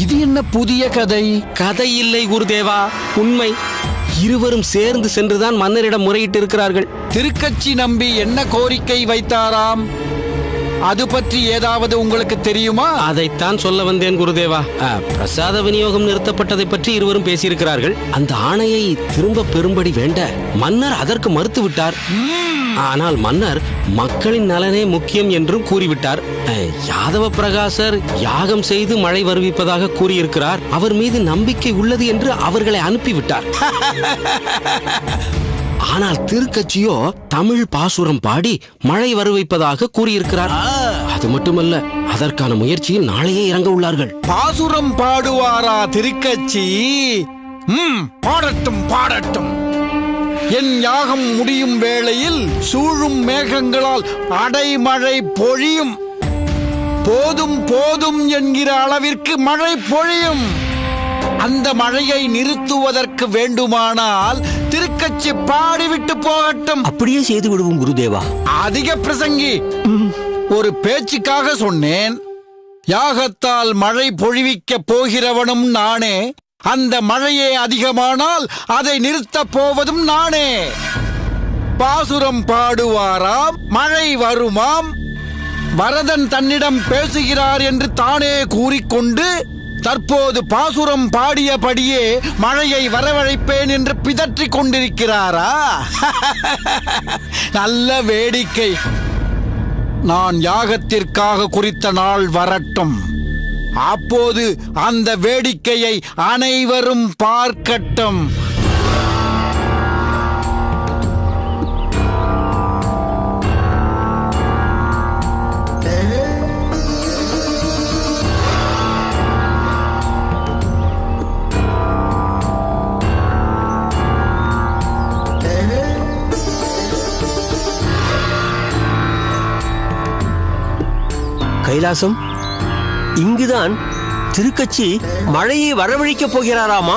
Speaker 3: இது என்ன புதிய கதை?
Speaker 4: கதை இல்லை குருதேவா, உண்மை. இருவரும் சேர்ந்து சென்றுதான் மன்னரிடம் முறையிட்டு இருக்கிறார்கள்.
Speaker 3: திருக்கச்சி நம்பி என்ன கோரிக்கை வைத்தாராம்? அது பற்றி ஏதாவது உங்களுக்கு தெரியுமா?
Speaker 4: அதைத்தான் சொல்ல வந்தேன் குருதேவா. பிரசாத விநியோகம் நிறுத்தப்பட்டதை பற்றி இருவரும் பேசியிருக்கிறார்கள். அந்த ஆணையை திரும்ப பெறும்படி வேண்ட மன்னர் அதற்கு மறுத்து விட்டார். ஆனால் மன்னர் மக்களின் நலனே முக்கியம் என்றும் கூறிவிட்டார். யாதவ பிரகாசர் யாகம் செய்து மழை வருவிப்பதாக கூறியிருக்கிறார். அவர் மீது நம்பிக்கை உள்ளது என்று அவர்களை அனுப்பிவிட்டார். ஆனால் திருக்கட்சியோ தமிழ் பாசுரம் பாடி மழை வருவிப்பதாக கூறியிருக்கிறார். அது மட்டுமல்ல, அதற்கான முயற்சியில் நாளையே இறங்க உள்ளார்கள்.
Speaker 3: பாசுரம் பாடுவாரா திருக்கட்சி? பாடட்டும் பாடட்டும். என் யாகம் முடியும் வேளையில் சூழும் மேகங்களால் அடைமழை பொழியும். போதும் போதும் என்கிற அளவிற்கு மழை பொழியும். அந்த மழையை நிறுத்துவதற்கு வேண்டுமானால் திருக்கச்சி பாடிவிட்டு போகட்டும்.
Speaker 11: அப்படியே செய்து விடுவோம் குருதேவா.
Speaker 3: அதிக பிரசங்கி, ஒரு பேச்சுக்காக சொன்னேன். யாகத்தால் மழை பொழிவிக்க போகிறவனும் நானே. அந்த மழையே அதிகமானால் அதை நிறுத்தப் போவதும் நானே. பாசுரம் பாடுவாராம், மழை வருமாம். வரதன் தன்னிடம் பேசுகிறார் என்று தானே கூறிக்கொண்டு தற்போது பாசுரம் பாடியபடியே மழையை வரவழைப்பேன் என்று பிதற்றிக் கொண்டிருக்கிறாரா? நல்ல வேடிக்கை. நான் யாகத்திற்காக குறித்த நாள் வரட்டும். அப்போது அந்த வேடிக்கையை அனைவரும் பார்க்கட்டும்.
Speaker 11: கைலாசம், இங்குதான் திருக்கச்சி மழையை வரவழைக்கப் போகிறாராமா?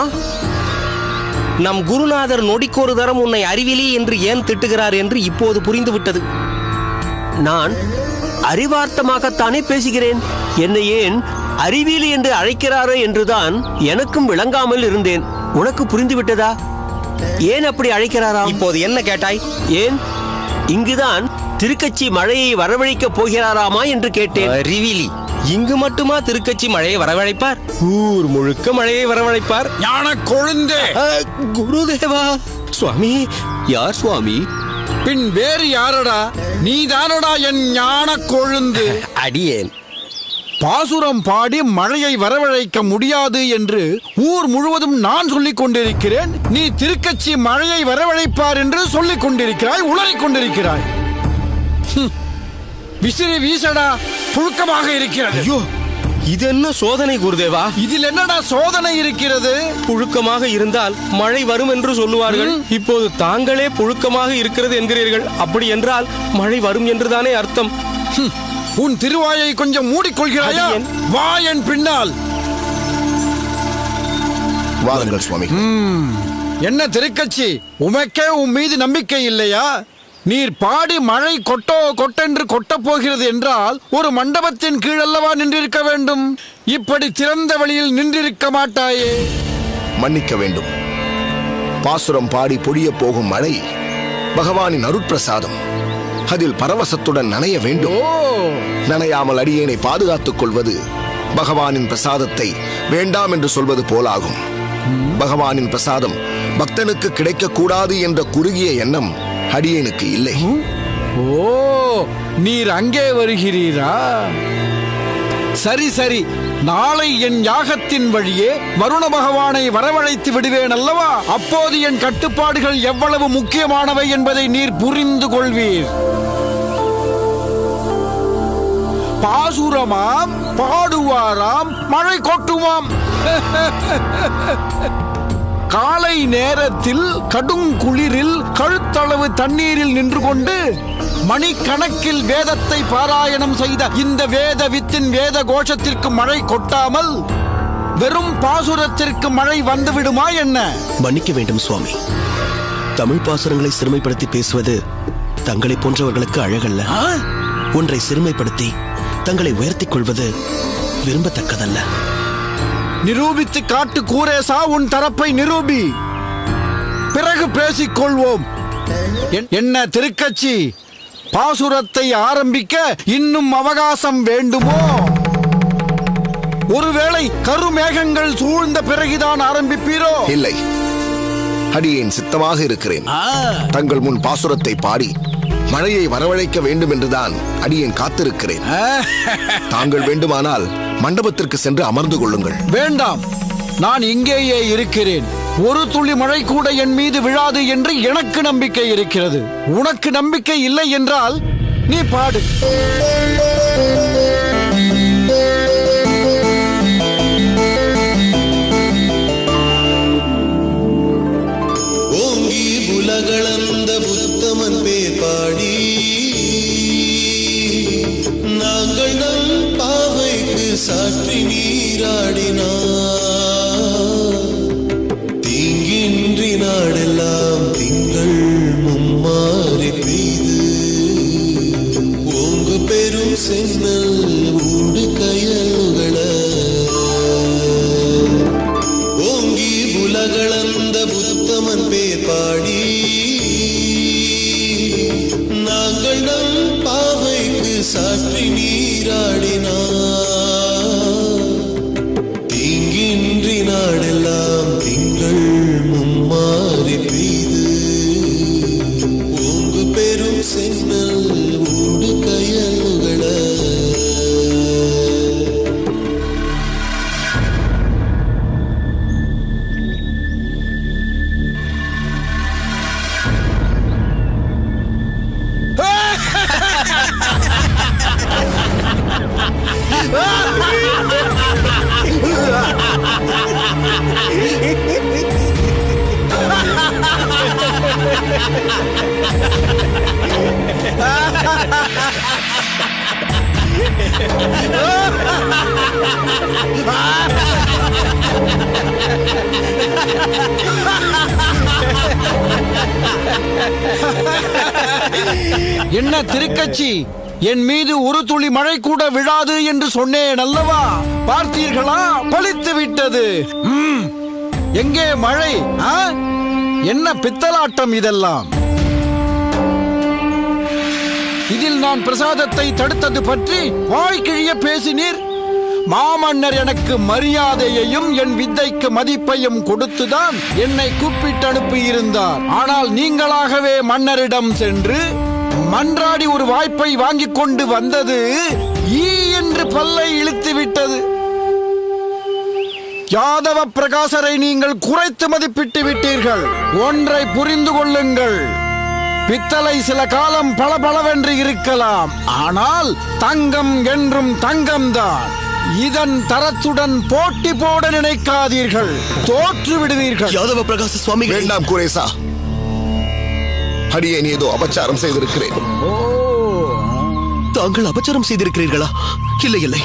Speaker 4: நம் குருநாதர் நொடிக்கொரு தரம் உன்னை அறிவிலி என்று ஏன் திட்டுகிறார் என்று இப்போது புரிந்துவிட்டது.
Speaker 11: நான் அறிவார்த்தமாகத்தானே பேசுகிறேன். என்னை ஏன் அறிவியலி என்று அழைக்கிறாரோ என்றுதான் எனக்கும் விளங்காமல் இருந்தேன். உனக்கு புரிந்துவிட்டதா? ஏன் அப்படி அழைக்கிறாரா?
Speaker 4: இப்போது என்ன கேட்டாய்?
Speaker 11: ஏன் இங்குதான் திருக்கச்சி மழையை வரவழைக்கப் போகிறாராமா என்று கேட்டேன்.
Speaker 4: அறிவிலி, இங்கு மட்டுமா திருக்கச்சி மழையை வரவழைப்பார்? ஊர் முழுக்க மழையை வரவழைப்பார்.
Speaker 3: ஞான கொழுந்தே!
Speaker 11: குருதேவா. சுவாமி, யார் சுவாமி?
Speaker 3: பின் வேறு யாரடா? நீதானடா என் ஞான கொழுந்து.
Speaker 4: அடியேன்.
Speaker 3: பாசுரம் பாடி மழையை வரவழைக்க முடியாது என்று ஊர் முழுவதும் நான் சொல்லிக் கொண்டிருக்கிறேன். நீ திருக்கச்சி மழையை வரவழைப்பார் என்று சொல்லிக் கொண்டிருக்கிறாய், உளறிக் கொண்டிருக்கிறாய். விசிறி வீசடா, புழுக்கமாக இருக்கிறது.
Speaker 4: ஐயோ, இது என்ன சோதனை குருதேவா?
Speaker 3: இதில் என்னடா சோதனை இருக்கிறது?
Speaker 4: புழுக்கமாக இருந்தால் மழை வரும் என்று சொல்லுவார்கள். இப்போது தாங்களே புழுக்கமாக இருக்கிறது என்கிறீர்கள். அப்படி என்றால் மழை வரும் என்றுதானே அர்த்தம்.
Speaker 3: உன் திருவாயை கொஞ்சம் மூடிக்கொள்கிறாயா? வா என் பின்னால்.
Speaker 2: வாருங்கள் சுவாமி.
Speaker 3: என்ன திருக்கச்சி, உமக்கே உன் மீது நம்பிக்கை இல்லையா? நீர் பாடி மழை கொட்டென்று கொட்டப் போகிறது என்றால் ஒரு மண்டபத்தின் கீழல்லவா நின்றிருக்க வேண்டும். இப்படி திறந்த வழியில் நின்றிருக்க மாட்டாயே.
Speaker 2: மன்னிக்க வேண்டும். பாசுரம் பாடி பொழிய போகும் மழை பகவானின் அருட்பிரசாதம். அதில் பரவசத்துடன் நனைய வேண்டும். நனையாமல் அடியேனை பாதுகாத்துக் கொள்வது பகவானின் பிரசாதத்தை வேண்டாம் என்று சொல்வது போலாகும். பகவானின் பிரசாதம் பக்தனுக்கு கிடைக்கக்கூடாது என்ற குறுகிய எண்ணம் அடியேனுக்கு இல்லை.
Speaker 3: ஓ, நீர் அங்கே வருகிறீரா? சரி சரி, நாளை என் யாகத்தின் வழியே வருண பகவானை வரவழைத்து விடுவேன் அல்லவா? அப்போது என் கட்டுப்பாடுகள் எவ்வளவு முக்கியமானவை என்பதை நீர் புரிந்து கொள்வீர். பாசுரமாம், பாடுவாராம், மழை கொட்டுமாம். காலை நேரத்தில் கடும் குளிரில் கழுத்தளவு தண்ணீரில் நின்று கொண்டு மணிக்கணக்கில் வேதத்தை பாராயணம் செய்த இந்த வேத வித்தின் வேத கோஷத்திற்கு மழை கொட்டாமல் வெறும் பாசுரத்திற்கு மழை வந்துவிடுமா என்ன?
Speaker 10: மன்னிக்க வேண்டும் சுவாமி. தமிழ் பாசுரங்களை சிறுமைப்படுத்தி பேசுவது தங்களை போன்றவர்களுக்கு அழகல்ல. ஒன்றை சிறுமைப்படுத்தி தங்களை உயர்த்திக் கொள்வது விரும்பத்தக்கதல்ல.
Speaker 3: நிரூபித்து காட்டு கூரேசா, உன் தரப்பை நிரூபி, பிறகு பேசிக்கொள்வோம். என்ன திருக்கச்சி, பாசுரத்தை ஆரம்பிக்க இன்னும் அவகாசம் வேண்டுமோ? ஒருவேளை கருமேகங்கள் சூழ்ந்த பிறகுதான் ஆரம்பிப்பீரோ?
Speaker 2: இல்லை, அடியேன் சித்தமாக இருக்கிறேன். தங்கள் முன் பாசுரத்தை பாடி மழையை வரவழைக்க வேண்டும் என்றுதான் அடியேன் காத்திருக்கிறேன். தாங்கள் வேண்டுமானால் மண்டபத்திற்கு சென்று அமர்ந்து கொள்ளுங்கள்.
Speaker 3: வேண்டாம், நான் இங்கேயே இருக்கிறேன். ஒரு துளி மழை கூட என் மீது விழாது என்று எனக்கு நம்பிக்கை இருக்கிறது. உனக்கு நம்பிக்கை இல்லை என்றால் நீ பாடு.
Speaker 12: ஓங்கி உலகளந்த புத்தமன் பேர் பாடி நாங்கள் நம் பாவைக்கு சாற்றி நீராடினார். தீங்கின்றி நாடெல்லாம் திங்கள் மும்மாறி பெய்து ஓங்கு பெரும் சென்னல் ஊடு கயலுகள ஓங்கி உலகளந்த புத்தமன் பேர் பாடி நாங்கள் நம் பாவைக்கு சாற்றி நீராடினார். தீங்கின்றி நாடெல்லாம் திங்கள் மும்மாறி பெய்து ஓங்கு பெரும் சென்னல் ஊடு கயலுகள
Speaker 3: என்ன திருக்கச்சி, என் மீது ஒரு துளி மழை கூட விழாது என்று சொன்னேன் அல்லவா? பார்த்தீர்களா? பலித்து விட்டது. எங்கே மழை? என்ன பித்தலாட்டம் இதெல்லாம்? இதில் நான் பிரசாதத்தை தடுத்தது பற்றி வாய்க்கிழிய பேசினீர். மாமன்னர் எனக்கு மரியாதையையும் என் வித்தைக்கு மதிப்பையும் கொடுத்துதான் என்னை கூப்பிட்டு அனுப்பியிருந்தார். ஆனால் நீங்களாகவே மன்னரிடம் சென்று மன்றாடி ஒரு வாய்ப்பை வாங்கிக் கொண்டு வந்தது ஈ என்று பல்லை இழுத்து விட்டது. யாதவ பிரகாசரை நீங்கள் குறைத்து மதிப்பிட்டு விட்டீர்கள். ஒன்றை புரிந்து கொள்ளுங்கள், பித்தளை சில காலம் பளபளவென்று இருக்கலாம், ஆனால் தங்கம் என்றும் தங்கம்தான். இதன் தரத்துடன் போட்டி போட நினைக்காதீர்கள், தோற்று விடுவீர்கள்.
Speaker 10: யாதவ பிரகாச சுவாமி,
Speaker 2: வேண்டாம் குரேசா, அடியேன் ஏதோ அபச்சாரம் செய்திருக்கிறேன்.
Speaker 10: தாங்கள் அபச்சாரம் செய்திருக்கிறீர்களா? இல்லை இல்லை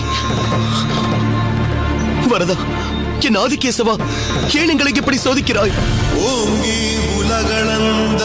Speaker 10: வரதா, என் ஆதிகேசவா, ஏன் எங்களை இப்படி சோதிக்கிறாய்?
Speaker 12: ஓங்கி உலகளந்த